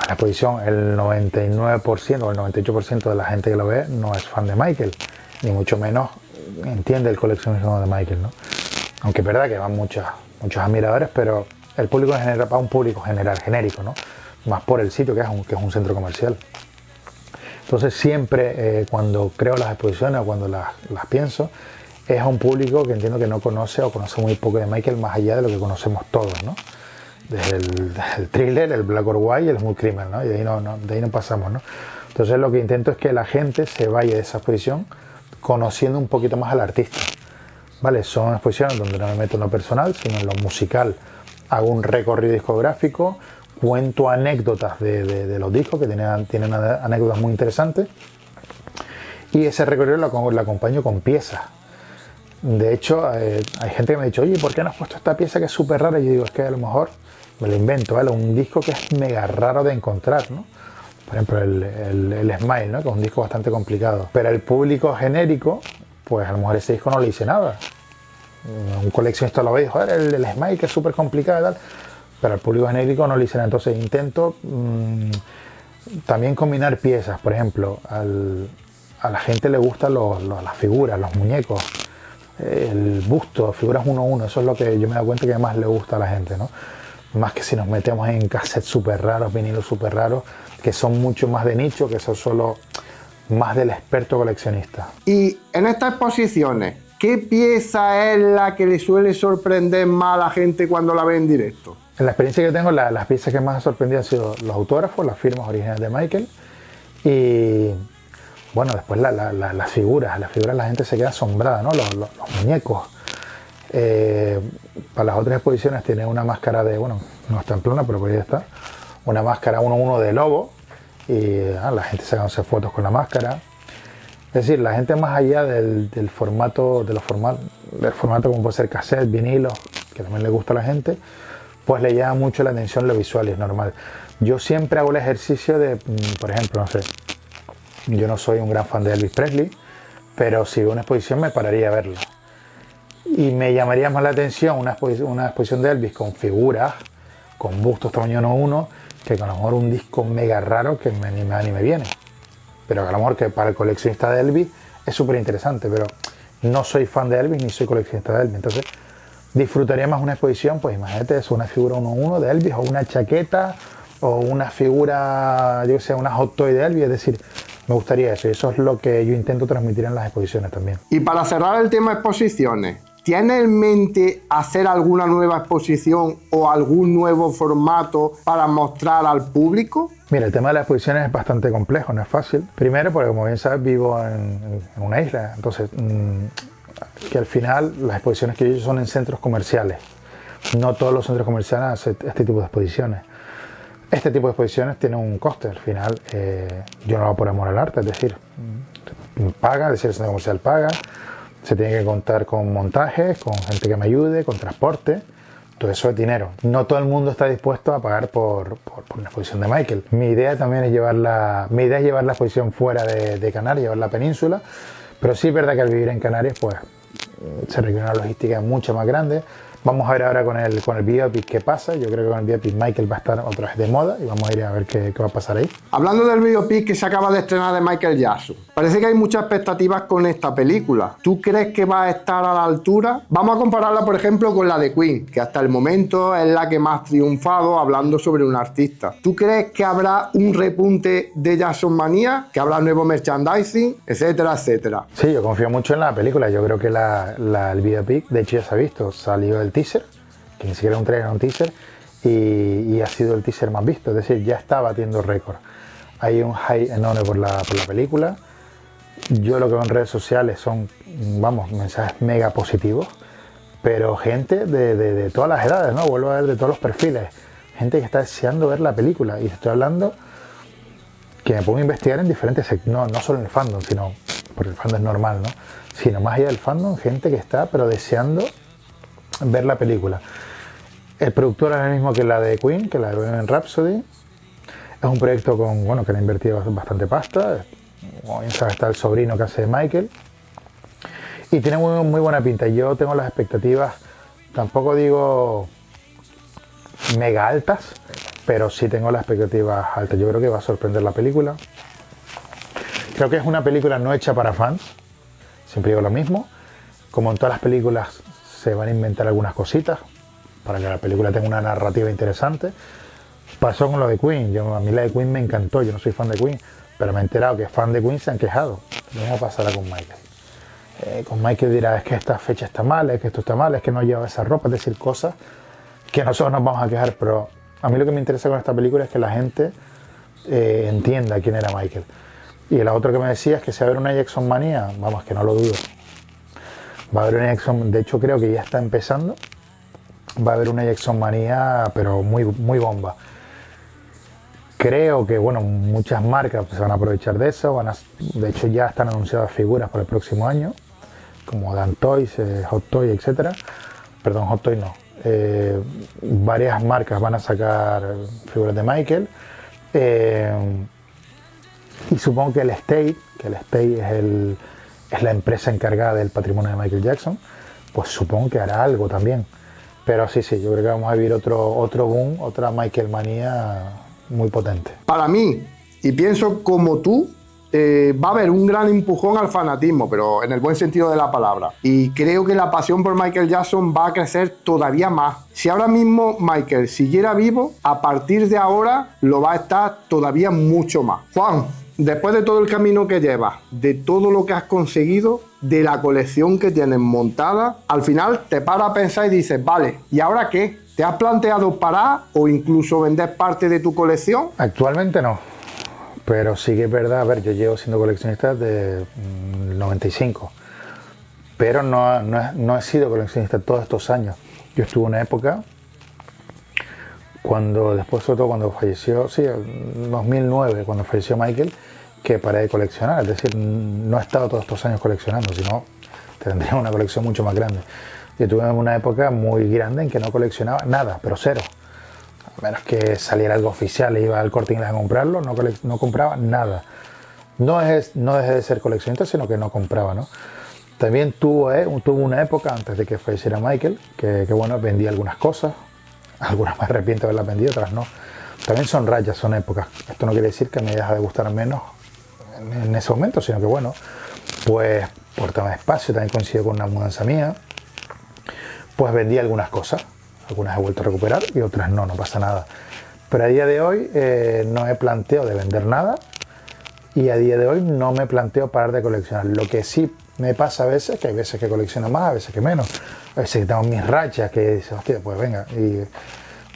la exposición, el 99% o el 98% de la gente que lo ve no es fan de Michael, ni mucho menos entiende el coleccionismo de Michael, ¿no? Aunque es verdad que van muchos admiradores, pero el público en general, para un público general, genérico, ¿no? Más por el sitio que es un centro comercial. Entonces siempre cuando creo las exposiciones o cuando las pienso, es a un público que entiendo que no conoce o conoce muy poco de Michael más allá de lo que conocemos todos, ¿no? Desde el thriller, el black or white y el smooth criminal, ¿no? Y de ahí no pasamos, ¿no? Entonces lo que intento es que la gente se vaya de esa exposición conociendo un poquito más al artista, ¿vale? Son exposiciones donde no me meto en lo personal, sino en lo musical. Hago un recorrido discográfico, cuento anécdotas de los discos que tienen anécdotas muy interesantes y ese recorrido lo acompaño con piezas. De hecho, hay gente que me ha dicho, oye, ¿por qué no has puesto esta pieza que es súper rara? Y yo digo, es que a lo mejor me lo invento, ¿vale? Un disco que es mega raro de encontrar, ¿no? Por ejemplo, el Smile, ¿no? Que es un disco bastante complicado. Pero el público genérico, pues a lo mejor ese disco no le dice nada. Un coleccionista lo ve y dice, joder, el Smile que es súper complicado y tal. Pero al público genérico no le dice nada. Entonces intento también combinar piezas. Por ejemplo, a la gente le gustan las figuras, los muñecos, el busto, figuras 1:1. Eso es lo que yo me he dado cuenta que más le gusta a la gente, ¿no? Más que si nos metemos en cassettes súper raros, vinilos súper raros, que son mucho más de nicho, que son solo más del experto coleccionista. Y en estas exposiciones, ¿qué pieza es la que le suele sorprender más a la gente cuando la ve en directo? En la experiencia que tengo, las piezas que más han sorprendido han sido los autógrafos, las firmas originales de Michael y, bueno, después las figuras. Las figuras la gente se queda asombrada, ¿no? Los muñecos. Para las otras exposiciones tiene una máscara de, bueno, no está en plana, pero por ahí está, una máscara 1:1 de lobo y la gente sacándose fotos con la máscara. Es decir, la gente más allá del formato como puede ser cassette, vinilo, que también le gusta a la gente, pues le llama mucho la atención lo visual y es normal. Yo siempre hago el ejercicio de, por ejemplo, no sé, yo no soy un gran fan de Elvis Presley, pero si veo una exposición me pararía a verla. Y me llamaría más la atención una exposición de Elvis con figuras, con bustos tamaño 1:1, que con a lo mejor un disco mega raro que ni me viene. Pero a lo mejor que para el coleccionista de Elvis es súper interesante, pero no soy fan de Elvis ni soy coleccionista de Elvis. Entonces disfrutaría más una exposición, pues imagínate eso, una figura 1:1 de Elvis o una chaqueta o una figura, yo que sé, una hot toy de Elvis, es decir, me gustaría eso y eso es lo que yo intento transmitir en las exposiciones también. Y para cerrar el tema exposiciones, ¿tienes en mente hacer alguna nueva exposición o algún nuevo formato para mostrar al público? Mira, el tema de las exposiciones es bastante complejo, no es fácil. Primero, porque como bien sabes, vivo en una isla, entonces que al final las exposiciones que yo he hecho son en centros comerciales. No todos los centros comerciales hacen este tipo de exposiciones. Este tipo de exposiciones tiene un coste, al final yo no lo hago por amor al arte, es decir, paga, es decir, el centro comercial paga, se tiene que contar con montajes, con gente que me ayude, con transporte, todo eso es dinero. No todo el mundo está dispuesto a pagar por una exposición de Michael. Mi idea también es llevar la exposición fuera de Canarias, llevar la península, pero sí es verdad que al vivir en Canarias pues se requiere una logística mucho más grande. Vamos a ver ahora con el biopic qué pasa. Yo creo que con el biopic Michael va a estar otra vez de moda y vamos a ir a ver qué va a pasar ahí. Hablando del biopic que se acaba de estrenar de Michael Jackson, parece que hay muchas expectativas con esta película. ¿Tú crees que va a estar a la altura? Vamos a compararla, por ejemplo, con la de Queen, que hasta el momento es la que más ha triunfado hablando sobre un artista. ¿Tú crees que habrá un repunte de Jackson Manía? ¿Que habrá nuevo merchandising? Etcétera, etcétera. Sí, yo confío mucho en la película. Yo creo que el biopic, de hecho ya se ha visto, salió el teaser, que ni siquiera era un trailer, era un teaser, y ha sido el teaser más visto, es decir, ya está batiendo récord. Hay un hype enorme por la película. Yo lo que veo en redes sociales son, vamos, mensajes mega positivos, pero gente de todas las edades, ¿no? Vuelvo a ver de todos los perfiles, gente que está deseando ver la película, y estoy hablando que me pongo a investigar en diferentes sectores, no solo en el fandom, sino, porque el fandom es normal, ¿no? Sino más allá del fandom, gente que está pero deseando ver la película. El productor es el mismo que la de Queen, que la de Bohemian Rhapsody. Es un proyecto con, bueno, que le ha invertido bastante pasta. Como bien sabes, está el sobrino que hace de Michael. Y tiene muy buena pinta. Yo tengo las expectativas, tampoco digo mega altas, pero sí tengo las expectativas altas. Yo creo que va a sorprender la película. Creo que es una película no hecha para fans. Siempre digo lo mismo. Como en todas las películas, se van a inventar algunas cositas para que la película tenga una narrativa interesante. Pasó con lo de Queen. A mí la de Queen me encantó. Yo no soy fan de Queen, pero me he enterado que fans de Queen se han quejado. Lo mismo pasará con Michael. Con Michael dirá, es que esta fecha está mal, es que esto está mal, es que no lleva esa ropa, es decir, cosas que nosotros nos vamos a quejar. Pero a mí lo que me interesa con esta película es que la gente entienda quién era Michael. Y la otra que me decía es que si va a haber una Jackson manía, vamos, que no lo dudo. Va a haber una Jackson, de hecho creo que ya está empezando. Va a haber una Jackson manía, pero muy bomba. Creo que, bueno, muchas marcas se van a aprovechar de eso. De hecho ya están anunciadas figuras para el próximo año, como Dan Toys, Hot Toy, etc. Perdón, Hot Toy no. Varias marcas van a sacar figuras de Michael. Y supongo que el Estate es la empresa encargada del patrimonio de Michael Jackson, pues supongo que hará algo también. Pero sí, yo creo que vamos a vivir otro boom, otra Michael manía muy potente. Para mí, y pienso como tú, va a haber un gran empujón al fanatismo, pero en el buen sentido de la palabra. Y creo que la pasión por Michael Jackson va a crecer todavía más. Si ahora mismo Michael siguiera vivo, a partir de ahora lo va a estar todavía mucho más. Juan, después de todo el camino que llevas, de todo lo que has conseguido, de la colección que tienes montada, al final te paras a pensar y dices, vale, ¿y ahora qué? ¿Te has planteado parar o incluso vender parte de tu colección? Actualmente no, pero sí que es verdad, a ver, yo llevo siendo coleccionista desde el 95, pero no he sido coleccionista todos estos años. Yo estuve en una época, después sobre todo cuando falleció, sí, en 2009, cuando falleció Michael, que paré de coleccionar, es decir, no he estado todos estos años coleccionando, sino tendría una colección mucho más grande. Yo tuve una época muy grande en que no coleccionaba nada, pero cero. A menos que saliera algo oficial e iba al Corte Inglés a comprarlo, no compraba nada. No dejé de ser coleccionista, sino que no compraba, ¿no? También tuve una época antes de que falleciera Michael, que bueno, vendí algunas cosas, algunas me arrepiento de haberlas vendido, otras no. También son rayas, son épocas. Esto no quiere decir que me deja de gustar menos en ese momento, sino que bueno, pues por tema de espacio, también coincidió con una mudanza mía, pues vendí algunas cosas, algunas he vuelto a recuperar y otras no pasa nada. Pero a día de hoy no he planteado de vender nada y a día de hoy no me planteo parar de coleccionar. Lo que sí me pasa a veces, que hay veces que colecciono más, a veces que menos, a veces que tengo mis rachas que dices, hostia, pues venga. Y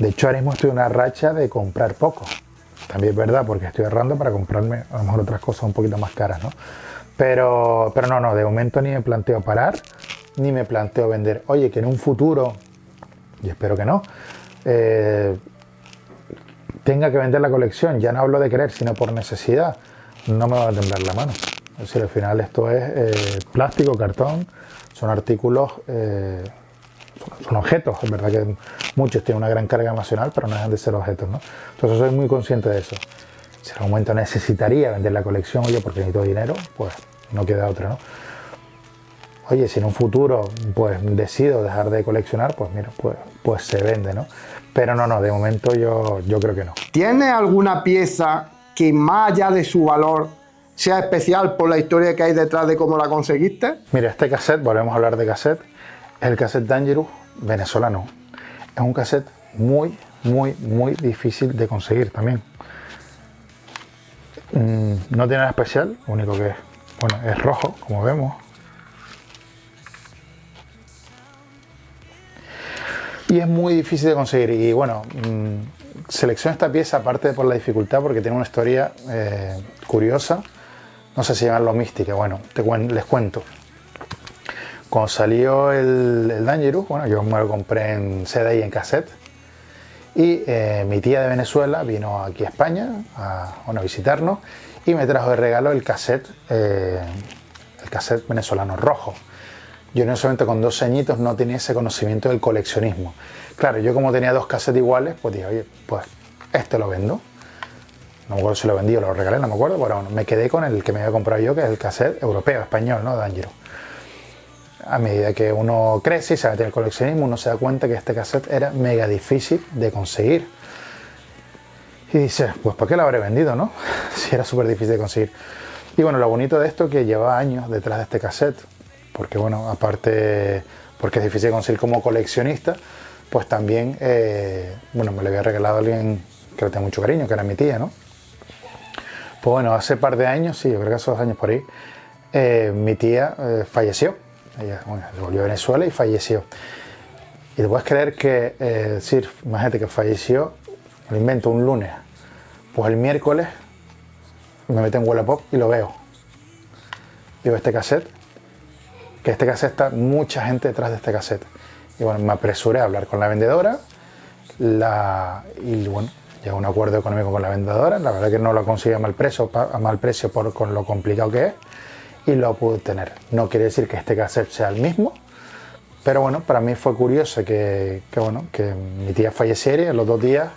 de hecho ahora mismo estoy en una racha de comprar poco. También es verdad, porque estoy ahorrando para comprarme a lo mejor otras cosas un poquito más caras, ¿no? Pero no, de momento ni me planteo parar, ni me planteo vender. Oye, que en un futuro, y espero que no, tenga que vender la colección, ya no hablo de querer, sino por necesidad, no me va a temblar la mano. Es decir, al final esto es plástico, cartón, son artículos, son objetos, es verdad que muchos tienen una gran carga emocional, pero no dejan de ser objetos, ¿no? Entonces soy muy consciente de eso. Si en algún momento necesitaría vender la colección, oye, porque necesito dinero, pues no queda otra, ¿no? oye, si en un futuro pues decido dejar de coleccionar, pues mira, pues se vende, ¿no? Pero no, de momento yo creo que no. ¿Tienes alguna pieza que más allá de su valor sea especial por la historia que hay detrás de cómo la conseguiste? Mira, este cassette, volvemos a hablar de cassette, es el cassette Dangerous venezolano. Es un cassette muy difícil de conseguir también. No tiene nada especial, lo único que bueno, es rojo, como vemos. Y es muy difícil de conseguir. Y bueno, selecciono esta pieza aparte por la dificultad porque tiene una historia curiosa. No sé si llamarlo mística. Bueno, les cuento. Cuando salió el Dangerous, bueno, yo me lo compré en CD y en cassette. Y mi tía de Venezuela vino aquí a España a visitarnos y me trajo de regalo el cassette venezolano rojo. Yo en ese momento con 12 añitos no tenía ese conocimiento del coleccionismo. Claro, yo como tenía dos cassettes iguales, pues dije, oye, pues este lo vendo. No me acuerdo si lo vendí o lo regalé, no me acuerdo, pero bueno, me quedé con el que me había comprado yo, que es el cassette europeo, español, ¿no? Dangerous. A medida que uno crece y se mete en el coleccionismo, uno se da cuenta que este cassette era mega difícil de conseguir. Y dice, pues ¿por qué lo habré vendido, no? Si era súper difícil de conseguir. Y bueno, lo bonito de esto es que lleva años detrás de este cassette. Porque bueno, aparte, porque es difícil de conseguir como coleccionista, pues también, bueno, me lo había regalado a alguien que le tenía mucho cariño, que era mi tía, ¿no? Pues bueno, hace par de años, sí, yo creo que hace 2 años por ahí, mi tía falleció. Ella, bueno, se volvió a Venezuela y falleció. Y te puedes creer que, decir, imagínate que falleció, lo invento, un lunes. Pues el miércoles me meto en Wallapop y lo veo. Y veo este cassette, que este cassette está mucha gente detrás de este cassette. Y bueno, me apresuré a hablar con la vendedora y bueno, llegué a un acuerdo económico con la vendedora. La verdad que no lo conseguí a mal precio con lo complicado que es. Y lo pude tener. No quiere decir que este cassette sea el mismo, pero bueno, para mí fue curioso que mi tía falleciera y en los 2 días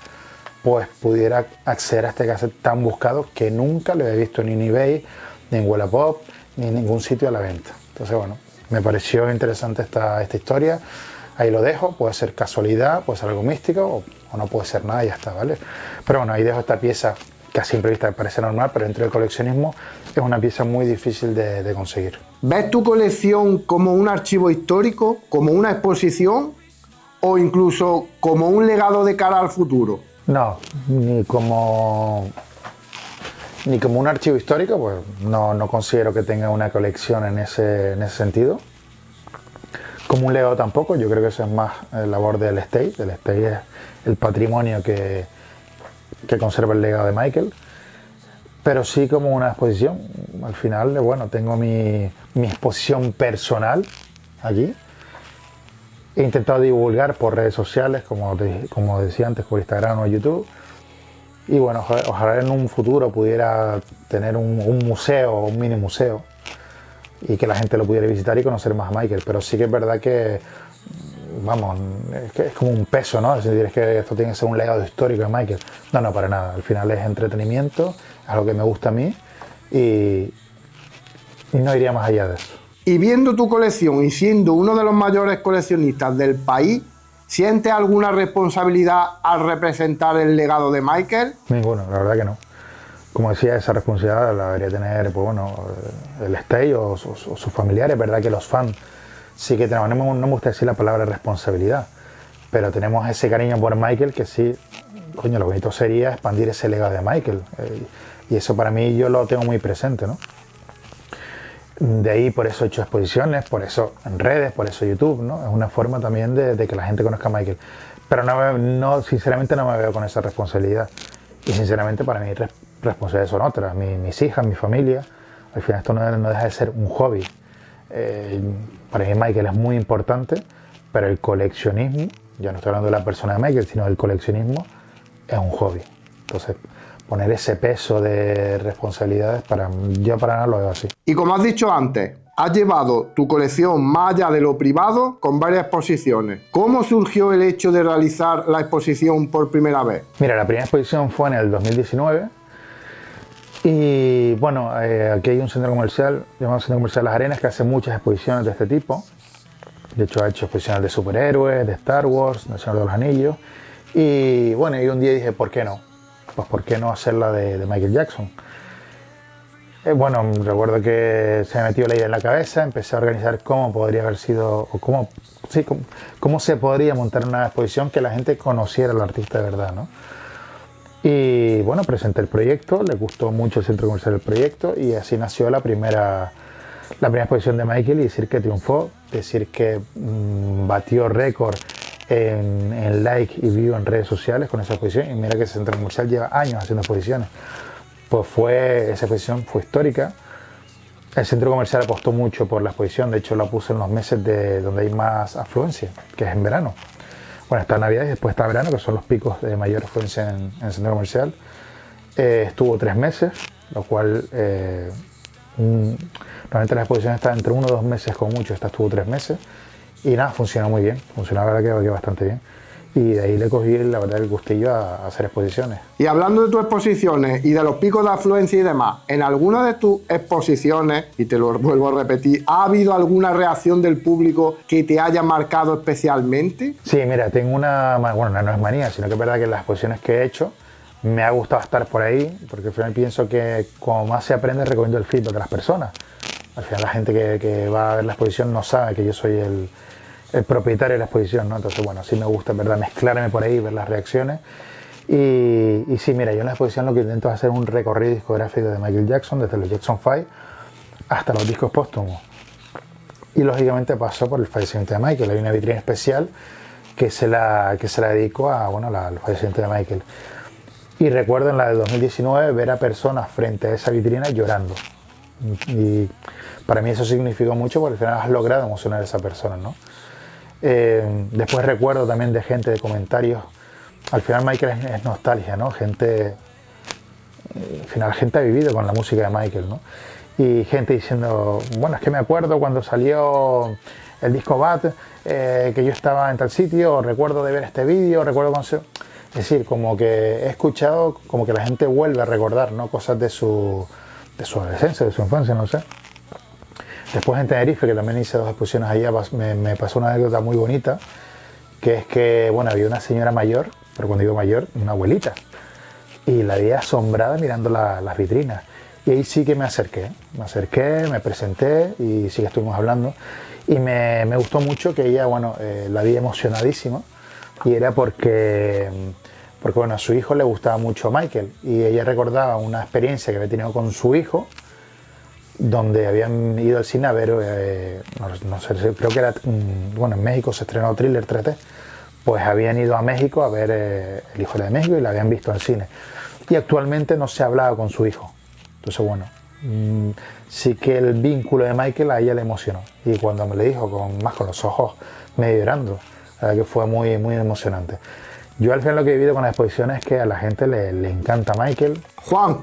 pues pudiera acceder a este cassette tan buscado que nunca lo había visto ni en eBay, ni en Wallapop, ni en ningún sitio a la venta. Entonces bueno, me pareció interesante esta historia. Ahí lo dejo, puede ser casualidad, puede ser algo místico o no puede ser nada y ya está, ¿vale? Pero bueno, ahí dejo esta pieza que a simple vista me parece normal, pero dentro del coleccionismo es una pieza muy difícil de conseguir. ¿Ves tu colección como un archivo histórico, como una exposición o incluso como un legado de cara al futuro? No, ni como un archivo histórico, pues no considero que tenga una colección en ese sentido. Como un legado tampoco, yo creo que eso es más labor del estate. El estate es el patrimonio que conserva el legado de Michael. Pero sí como una exposición. Al final, bueno, tengo mi exposición personal allí. He intentado divulgar por redes sociales, como decía antes, por Instagram o YouTube. Y bueno, ojalá en un futuro pudiera tener un museo, un mini museo, y que la gente lo pudiera visitar y conocer más a Michael. Pero sí que es verdad que, vamos, es como un peso, ¿no? Es decir, es que esto tiene que ser un legado histórico de Michael. No, para nada. Al final es entretenimiento, es algo que me gusta a mí y no iría más allá de eso. Y viendo tu colección y siendo uno de los mayores coleccionistas del país, ¿sientes alguna responsabilidad al representar el legado de Michael? Ninguna, la verdad que no. Como decía, esa responsabilidad la debería tener, pues bueno, el estate o sus familiares. Es verdad que los fans sí que tenemos, no me gusta decir la palabra responsabilidad, pero tenemos ese cariño por Michael que sí, coño, lo bonito sería expandir ese legado de Michael. Y eso para mí yo lo tengo muy presente, ¿no? De ahí por eso he hecho exposiciones, por eso en redes, por eso YouTube, ¿no? Es una forma también de que la gente conozca a Michael. Pero sinceramente no me veo con esa responsabilidad. Y sinceramente para mí responsabilidades son otras, mis hijas, mi familia. Al final esto no deja de ser un hobby. Para mí Michael es muy importante, pero el coleccionismo, ya no estoy hablando de la persona de Michael, sino del coleccionismo, es un hobby. Entonces, poner ese peso de responsabilidades, yo para nada lo veo así. Y como has dicho antes, has llevado tu colección más allá de lo privado con varias exposiciones. ¿Cómo surgió el hecho de realizar la exposición por primera vez? Mira, la primera exposición fue en el 2019 Y bueno, aquí hay un centro comercial llamado Centro Comercial Las Arenas que hace muchas exposiciones de este tipo. De hecho, ha hecho exposiciones de superhéroes, de Star Wars, de Señor de los Anillos. Y bueno, y un día dije, ¿por qué no? Pues ¿por qué no hacerla de Michael Jackson? Bueno, recuerdo que se me metió la idea en la cabeza, empecé a organizar cómo podría haber sido, o cómo se podría montar una exposición que la gente conociera al artista de verdad, ¿no? Y bueno, presenté el proyecto, le gustó mucho el centro comercial del proyecto y así nació la primera exposición de Michael y decir que triunfó, decir que batió récord en like y view en redes sociales con esa exposición. Y mira que ese centro comercial lleva años haciendo exposiciones. Pues esa exposición fue histórica. El centro comercial apostó mucho por la exposición, de hecho la puso en los meses donde hay más afluencia, que es en verano. Bueno, está Navidad y después está verano, que son los picos de mayor afluencia en el centro comercial. Estuvo 3 meses, lo cual normalmente las exposiciones están entre 1 o 2 meses con mucho, esta estuvo 3 meses. Y nada, funcionó muy bien, funcionó la verdad que bastante bien. Y de ahí le cogí la verdad el gustillo a hacer exposiciones. Y hablando de tus exposiciones y de los picos de afluencia y demás, en alguna de tus exposiciones, y te lo vuelvo a repetir, ¿ha habido alguna reacción del público que te haya marcado especialmente? Sí, mira, tengo bueno, no es manía, sino que es verdad que en las exposiciones que he hecho me ha gustado estar por ahí, porque al final pienso que como más se aprende recomiendo el feedback de las personas. Al final la gente que va a ver la exposición no sabe que yo soy el propietario de la exposición, ¿no? Entonces, bueno, sí me gusta, ¿verdad?, mezclarme por ahí, ver las reacciones. Y sí, mira, yo en la exposición lo que intento es hacer un recorrido discográfico de Michael Jackson, desde los Jackson 5 hasta los discos póstumos. Y lógicamente pasó por el fallecimiento de Michael. Hay una vitrina especial que se la dedico al fallecimiento de Michael. Y recuerdo en la de 2019 ver a personas frente a esa vitrina llorando. Y para mí eso significó mucho porque al final has logrado emocionar a esa persona, ¿no? Después recuerdo también de gente, de comentarios. Al final Michael es nostalgia, ¿no? Al final gente ha vivido con la música de Michael, ¿no? Y gente diciendo, bueno, es que me acuerdo cuando salió el disco Bad, que yo estaba en tal sitio, recuerdo de ver este vídeo, recuerdo con... Es decir, como que he escuchado, como que la gente vuelve a recordar, ¿no?, cosas de su adolescencia, de su infancia, no sé. Después en Tenerife, que también hice 2 exposiciones allá, me pasó una anécdota muy bonita, que es que, bueno, había una señora mayor, pero cuando digo mayor, una abuelita, y la vi asombrada mirando las vitrinas. Y ahí sí que me acerqué, me presenté y sí que estuvimos hablando. Y me gustó mucho que ella, bueno, la vi emocionadísima, y era porque bueno, a su hijo le gustaba mucho Michael, y ella recordaba una experiencia que había tenido con su hijo, donde habían ido al cine a ver, no sé, creo que era, bueno, en México se estrenó Thriller 3D, pues habían ido a México a ver El hijo de México y la habían visto en cine. Y actualmente no se hablaba con su hijo. Entonces, bueno, sí que el vínculo de Michael a ella le emocionó. Y cuando me lo dijo, con los ojos medio llorando, la verdad que fue muy, muy emocionante. Yo al final lo que he vivido con la exposición es que a la gente le encanta Michael. Juan,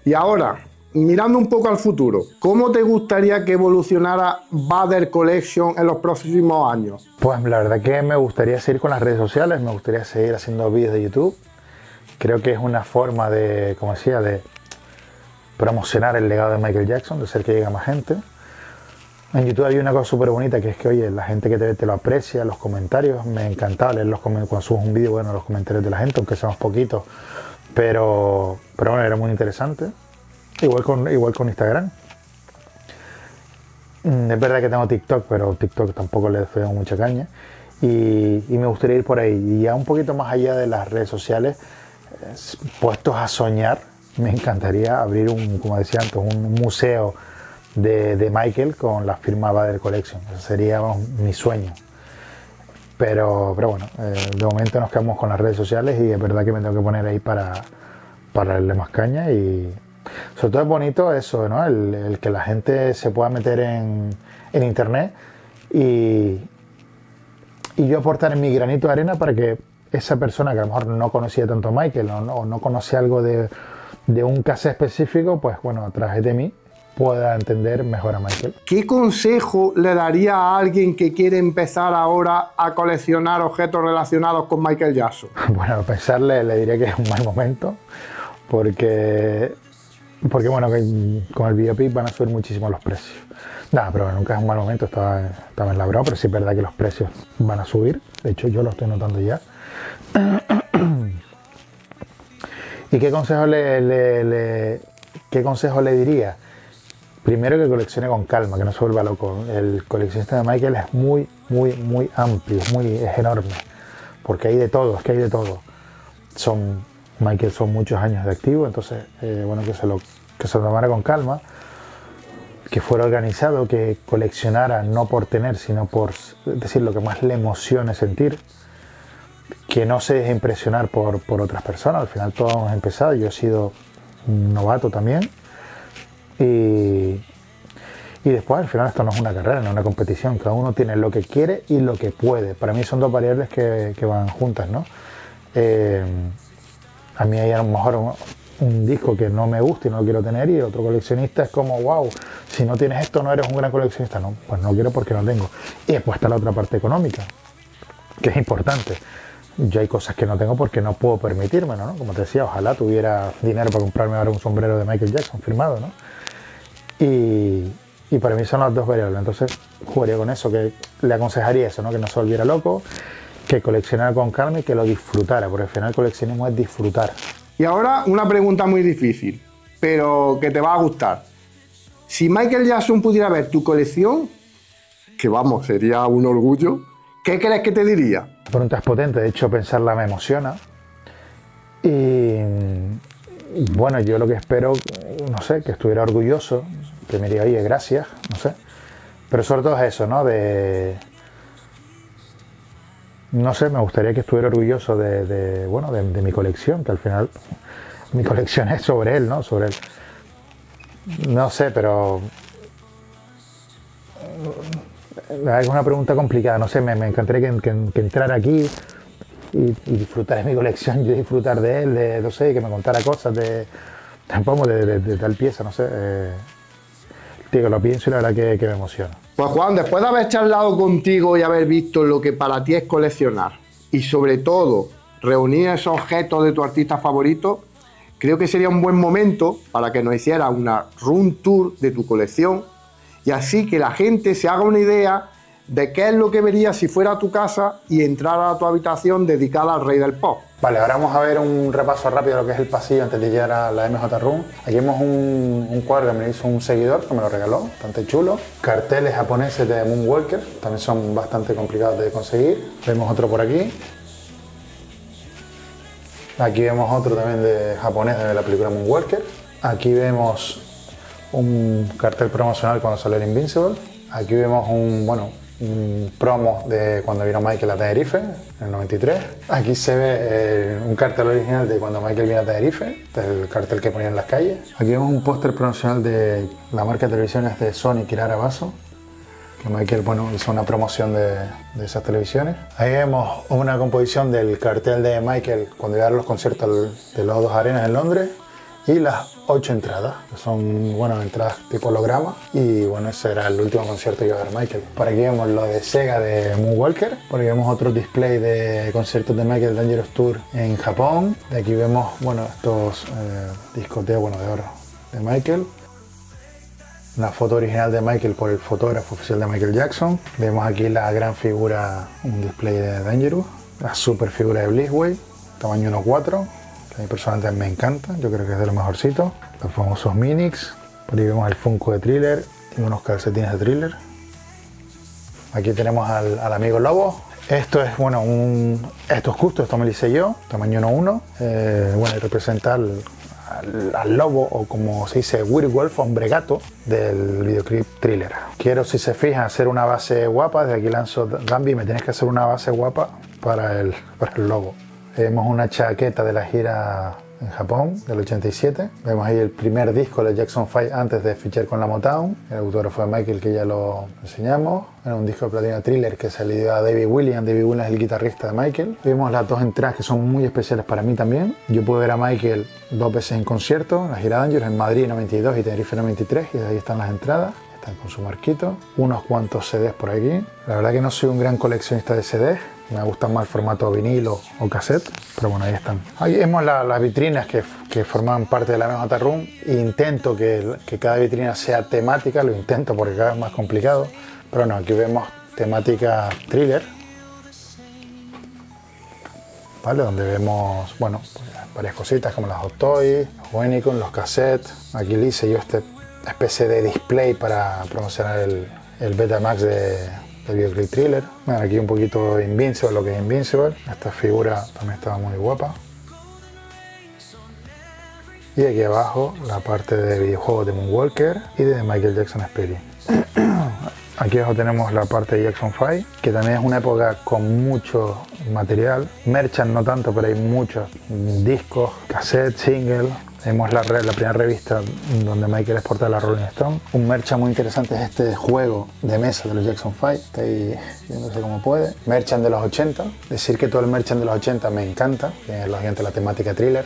y ahora, mirando un poco al futuro, ¿cómo te gustaría que evolucionara Vader Collection en los próximos años? Pues la verdad que me gustaría seguir con las redes sociales, me gustaría seguir haciendo vídeos de YouTube. Creo que es una forma de, como decía, de promocionar el legado de Michael Jackson, de hacer que llegue a más gente. En YouTube hay una cosa súper bonita, que es que, oye, la gente que te lo aprecia, los comentarios, me encantaba leer los comentarios, cuando subes un vídeo, bueno, los comentarios de la gente, aunque seamos poquitos, pero bueno, era muy interesante. Igual con Instagram. Es verdad que tengo TikTok, pero TikTok tampoco le doy mucha caña. Y me gustaría ir por ahí. Y ya un poquito más allá de las redes sociales, puestos a soñar, me encantaría abrir como decía antes, un museo de Michael con la firma Vader Collection. Ese sería mi sueño. Pero bueno, de momento nos quedamos con las redes sociales y es verdad que me tengo que poner ahí para darle más caña. Y sobre todo es bonito eso, ¿no? El que la gente se pueda meter en internet y yo aportar mi granito de arena para que esa persona que a lo mejor no conocía tanto a Michael o no conocía algo de un caso específico, pues bueno, a través de mí pueda entender mejor a Michael. ¿Qué consejo le daría a alguien que quiere empezar ahora a coleccionar objetos relacionados con Michael Jackson? Bueno, a pensarle le diría que es un mal momento, porque Porque bueno, con el videoclip van a subir muchísimo los precios. Nada, pero nunca es un mal momento, estaba en la broma, pero sí es verdad que los precios van a subir. De hecho, yo lo estoy notando ya. ¿Y qué consejo qué consejo le diría? Primero, que coleccione con calma, que no se vuelva loco. El coleccionista de Michael es muy, muy, muy amplio, es enorme. Porque hay de todo, es que hay de todo. Michael son muchos años de activo, entonces, bueno, que se lo tomara con calma, que fuera organizado, que coleccionara no por tener, sino por decir lo que más le emocione sentir, que no se deje impresionar por otras personas. Al final todos hemos empezado, yo he sido un novato también, y después al final esto no es una carrera, no es una competición, cada uno tiene lo que quiere y lo que puede. Para mí son dos variables que van juntas, ¿no? A mí hay a lo mejor un disco que no me gusta y no lo quiero tener, y otro coleccionista es como, wow, si no tienes esto no eres un gran coleccionista. No, pues no quiero porque no tengo. Y después está la otra parte económica, que es importante. Yo hay cosas que no tengo porque no puedo permitírmelo, ¿no? Como te decía, ojalá tuviera dinero para comprarme ahora un sombrero de Michael Jackson firmado, ¿no? Y para mí son las dos variables. Entonces jugaría con eso, que le aconsejaría eso, ¿no? Que no se volviera loco, que coleccionara con calma y que lo disfrutara, porque al final el coleccionismo es disfrutar. Y ahora una pregunta muy difícil, pero que te va a gustar. Si Michael Jackson pudiera ver tu colección, que vamos, sería un orgullo, ¿qué crees que te diría? La pregunta es potente, de hecho pensarla me emociona. Y bueno, yo lo que espero, no sé, que estuviera orgulloso, que me diría, oye, gracias, no sé. Pero sobre todo es eso, ¿no? No sé, me gustaría que estuviera orgulloso de mi colección, que al final mi colección es sobre él, ¿no? Sobre él. No sé, pero es una pregunta complicada, no sé, me encantaría que entrara aquí y disfrutar de mi colección, yo disfrutar de él, no sé, que me contara cosas de tal pieza, no sé. Tío, lo pienso y la verdad que me emociona. Pues Juan, después de haber charlado contigo y haber visto lo que para ti es coleccionar, y sobre todo reunir esos objetos de tu artista favorito, creo que sería un buen momento para que nos hicieras una room tour de tu colección, y así que la gente se haga una idea de qué es lo que vería si fuera a tu casa y entrara a tu habitación dedicada al rey del pop. Vale, ahora vamos a ver un repaso rápido de lo que es el pasillo antes de llegar a la MJ Room. Aquí vemos un cuadro que me hizo un seguidor, que me lo regaló, bastante chulo. Carteles japoneses de Moonwalker, también son bastante complicados de conseguir. Vemos otro por aquí. Aquí vemos otro también de japonés de la película Moonwalker. Aquí vemos un cartel promocional cuando salió el Invincible. Aquí vemos un promo de cuando vino Michael a Tenerife, en el 93. Aquí se ve un cartel original de cuando Michael vino a Tenerife, el cartel que ponían en las calles. Aquí vemos un póster promocional de la marca de televisiones de Sony, Kirara Basso, que Michael hizo una promoción de esas televisiones. Ahí vemos una composición del cartel de Michael cuando iba a dar los conciertos de los dos arenas en Londres. Y las 8 entradas, que son entradas tipo holograma, y ese era el último concierto que iba a dar Michael. Por aquí vemos lo de Sega de Moonwalker, por aquí vemos otro display de conciertos de Michael Dangerous Tour en Japón. De aquí vemos estos discos de oro de Michael. La foto original de Michael por el fotógrafo oficial de Michael Jackson. Vemos aquí la gran figura, un display de Dangerous, la super figura de Blissway, tamaño 1.4. que a mí personalmente me encanta, yo creo que es de lo mejorcito. Los famosos Minix, por ahí vemos el Funko de Thriller y unos calcetines de Thriller. Aquí tenemos al amigo Lobo. Esto es, esto es justo, esto me lo hice yo, tamaño 1.1. Representa al lobo, o como se dice, werewolf, hombre gato, del videoclip Thriller. Quiero, si se fijan, hacer una base guapa. Desde aquí lanzo, Gambi, me tienes que hacer una base guapa para el lobo. Vemos una chaqueta de la gira en Japón del 87. Vemos ahí el primer disco de Jackson 5 antes de fichar con la Motown. El autógrafo de Michael, que ya lo enseñamos. Era un disco de platino Thriller que se le dio a David Williams. David Williams es el guitarrista de Michael. Vemos las dos entradas que son muy especiales para mí también. Yo pude ver a Michael 2 veces en concierto, en la gira de Dangerous, en Madrid 92 y Tenerife 93, y ahí están las entradas. Están con su marquito. Unos cuantos CDs por aquí. La verdad que no soy un gran coleccionista de CDs. Me gusta más el formato vinilo o cassette, pero bueno, ahí están. Ahí vemos las vitrinas que forman parte de la MJ Room. Intento que cada vitrina sea temática, lo intento porque cada vez es más complicado. Pero no, aquí vemos temática thriller, ¿vale? Donde vemos, bueno, pues varias cositas como las Hot Toys, los Whenicon, los cassettes. Aquí le hice yo esta especie de display para promocionar el Betamax del videoclip Thriller. Bueno, aquí un poquito Invincible, lo que es Invincible. Esta figura también estaba muy guapa. Y aquí abajo la parte de videojuegos de Moonwalker y de Michael Jackson Experience. Aquí abajo tenemos la parte de Jackson 5, que también es una época con mucho material. Merchant no tanto, pero hay muchos discos, cassettes, singles. Vemos la primera revista donde Michael es portada de la Rolling Stone. Un merchant muy interesante es este juego de mesa de los Jackson 5. Está ahí viéndose como puede. Merchant de los 80. Decir que todo el merchant de los 80 me encanta. Tiene lógicamente la temática thriller.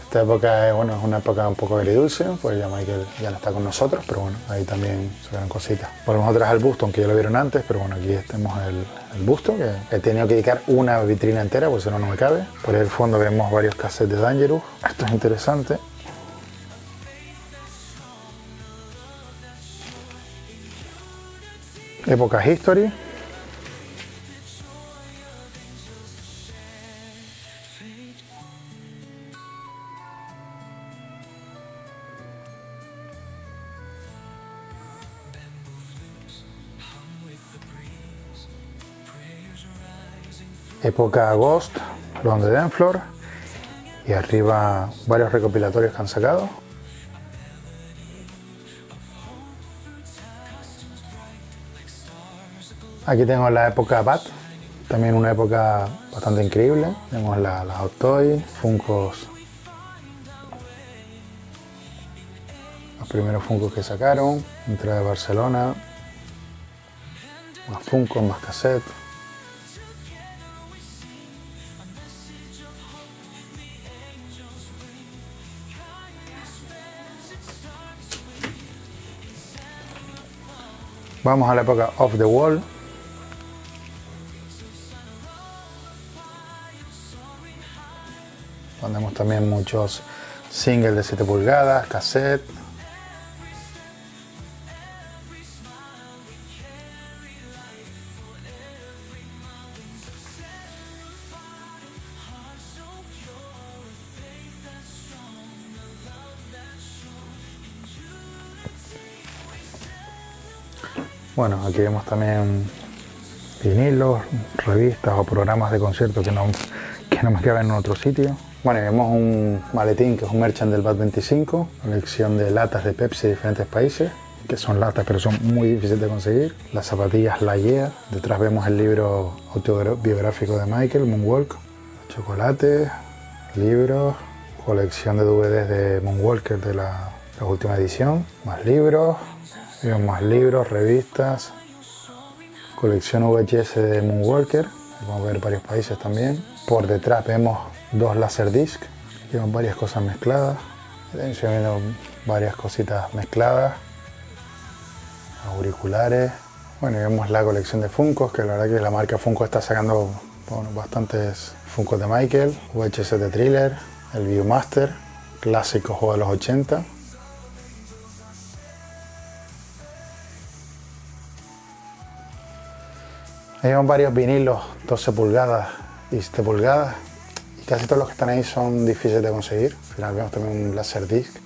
Esta época es una época un poco agridulce, pues ya Michael ya no está con nosotros, pero bueno, ahí también se ven cositas. Volvemos atrás al busto, aunque ya lo vieron antes, pero bueno, aquí tenemos el busto, que he tenido que dedicar una vitrina entera, porque si no, no me cabe. Por ahí al fondo vemos varios cassettes de Dangerous. Esto es interesante. Época History. Época Ghost, Long de Denflor, y arriba varios recopilatorios que han sacado. Aquí tengo la época Bat, también una época bastante increíble. Tenemos las Hot Toys, Funkos, los primeros Funkos que sacaron, entrada de Barcelona, más Funkos, más cassette. Vamos a la época Off the Wall. Tenemos también muchos singles de 7 pulgadas, cassette. Bueno, aquí vemos también vinilos, revistas o programas de conciertos que no me caben en otro sitio. Bueno, y vemos un maletín que es un merchant del BAT 25, colección de latas de Pepsi de diferentes países, que son latas pero son muy difíciles de conseguir. Las zapatillas La Yeah, detrás vemos el libro autobiográfico de Michael, Moonwalk, chocolates, libros, colección de DVDs de Moonwalker de la última edición, más libros. Vemos más libros, revistas, colección VHS de Moonwalker, vamos a ver varios países también. Por detrás vemos 2 Laserdisc, llevan varias cosas mezcladas, estoy viendo varias cositas mezcladas, auriculares. Bueno, y vemos la colección de Funkos, que la verdad que la marca Funko está sacando bastantes Funkos de Michael, VHS de Thriller, el Viewmaster, clásico juego de los 80. Ahí vemos varios vinilos, 12 pulgadas y 7 pulgadas. Y casi todos los que están ahí son difíciles de conseguir. Al final vemos también un Laserdisc.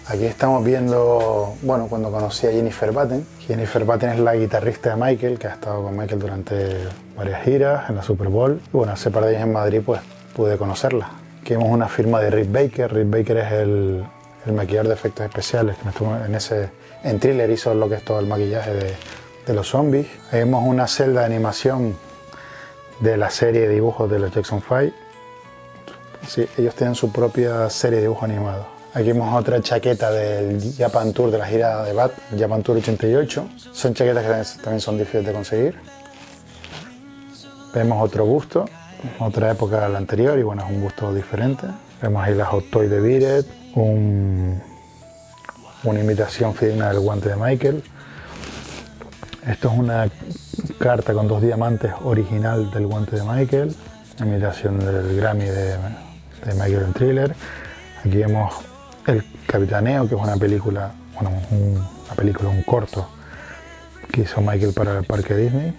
Aquí estamos viendo, bueno, cuando conocí a Jennifer Batten. Jennifer Batten es la guitarrista de Michael, que ha estado con Michael durante varias giras en la Super Bowl. Y bueno, hace par de días en Madrid pues pude conocerla. Aquí vemos una firma de Rick Baker. Rick Baker es el maquillador de efectos especiales que en Thriller hizo lo que es todo el maquillaje de los zombies. Ahí vemos una celda de animación de la serie de dibujos de los Jackson 5. Sí, ellos tienen su propia serie de dibujos animados. Aquí vemos otra chaqueta del Japan Tour, de la gira de BAT, Japan Tour 88. Son chaquetas que también son difíciles de conseguir. Vemos otro busto, otra época de la anterior, y bueno, es un busto diferente. Vemos ahí la Hot Toy de Beat It, una imitación fidedigna del guante de Michael. Esto es una carta con 2 diamantes original del guante de Michael, imitación del Grammy de Michael en Thriller. Aquí vemos El Capitaneo, que es una película, bueno, un corto que hizo Michael para el parque Disney.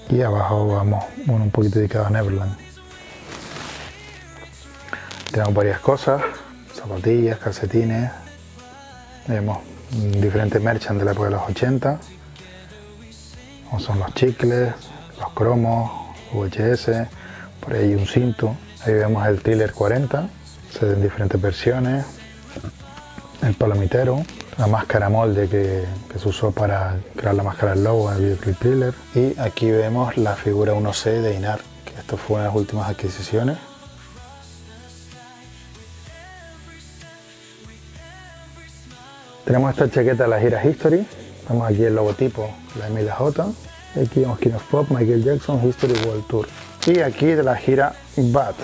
Y abajo vamos un poquito dedicado a Neverland. Tenemos varias cosas, zapatillas, calcetines. Vemos diferentes merchants de la época de los 80, como son los chicles, los cromos, VHS, por ahí hay un cinto. Ahí vemos el Thriller 40, se ven diferentes versiones, el palomitero, la máscara molde que se usó para crear la máscara del lobo en el videoclip Thriller. Y aquí vemos la figura 1C de Inar, que esto fue una de las últimas adquisiciones. Tenemos esta chaqueta de la gira History, vemos aquí el logotipo, la M y la J. Y aquí vemos King of Pop, Michael Jackson, History World Tour. Y aquí de la gira Bad.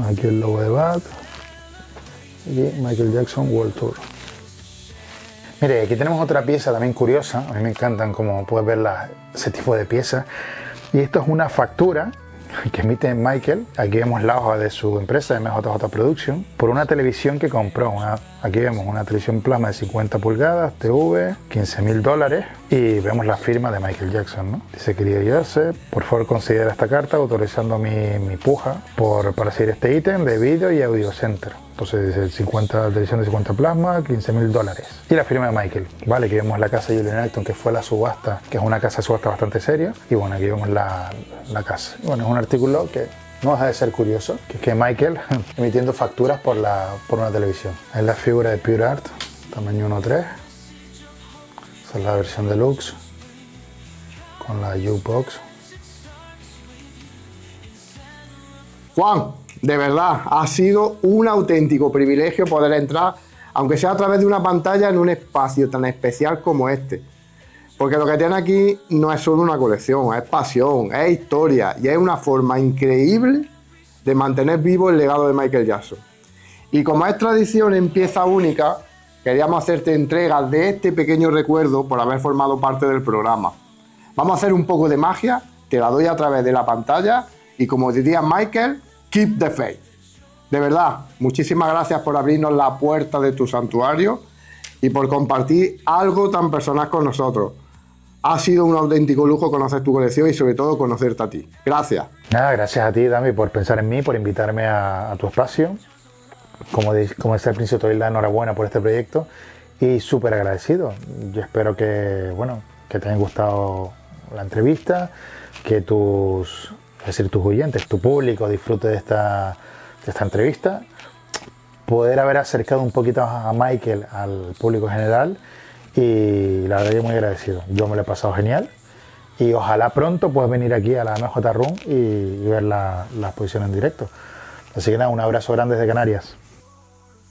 Aquí el logo de Bad y Michael Jackson World Tour. Mire, aquí tenemos otra pieza también curiosa. A mí me encantan como puedes ver ese tipo de piezas. Y esto es una factura que emite Michael. Aquí vemos la hoja de su empresa, MJJ Production, por una televisión que compró. Aquí vemos una televisión plasma de 50 pulgadas, TV, $15.000, y vemos la firma de Michael Jackson, ¿no? Dice: querido Joseph, por favor considera esta carta autorizando mi puja para seguir este ítem de Video y Audio Center. Entonces dice televisión de 50 plasma, $15.000. Y la firma de Michael, ¿vale? Aquí vemos la casa de Julian Acton, que fue la subasta, que es una casa de subasta bastante seria. Y bueno, aquí vemos la casa. Y bueno, es un artículo que no deja de ser curioso, que es que Michael emitiendo facturas por una televisión. Es la figura de Pure Art, tamaño 1:3. Esa es la versión deluxe, con la jukebox. Juan, de verdad, ha sido un auténtico privilegio poder entrar, aunque sea a través de una pantalla, en un espacio tan especial como este. Porque lo que tiene aquí no es solo una colección, es pasión, es historia y es una forma increíble de mantener vivo el legado de Michael Jackson. Y como es tradición en pieza única, queríamos hacerte entrega de este pequeño recuerdo por haber formado parte del programa. Vamos a hacer un poco de magia, te la doy a través de la pantalla y, como diría Michael, keep the faith. De verdad, muchísimas gracias por abrirnos la puerta de tu santuario y por compartir algo tan personal con nosotros. Ha sido un auténtico lujo conocer tu colección y sobre todo conocerte a ti. Gracias. Nada, gracias a ti, Dami, por pensar en mí, por invitarme a tu espacio. Como decía al principio, te doy la enhorabuena por este proyecto y súper agradecido. Yo espero que te haya gustado la entrevista, que tus oyentes, tu público disfrute de esta entrevista, poder haber acercado un poquito a Michael al público general, y la verdad que muy agradecido. Yo me lo he pasado genial y ojalá pronto puedas venir aquí a la MJ Room y ver la exposición en directo. Así que nada, un abrazo grande desde Canarias.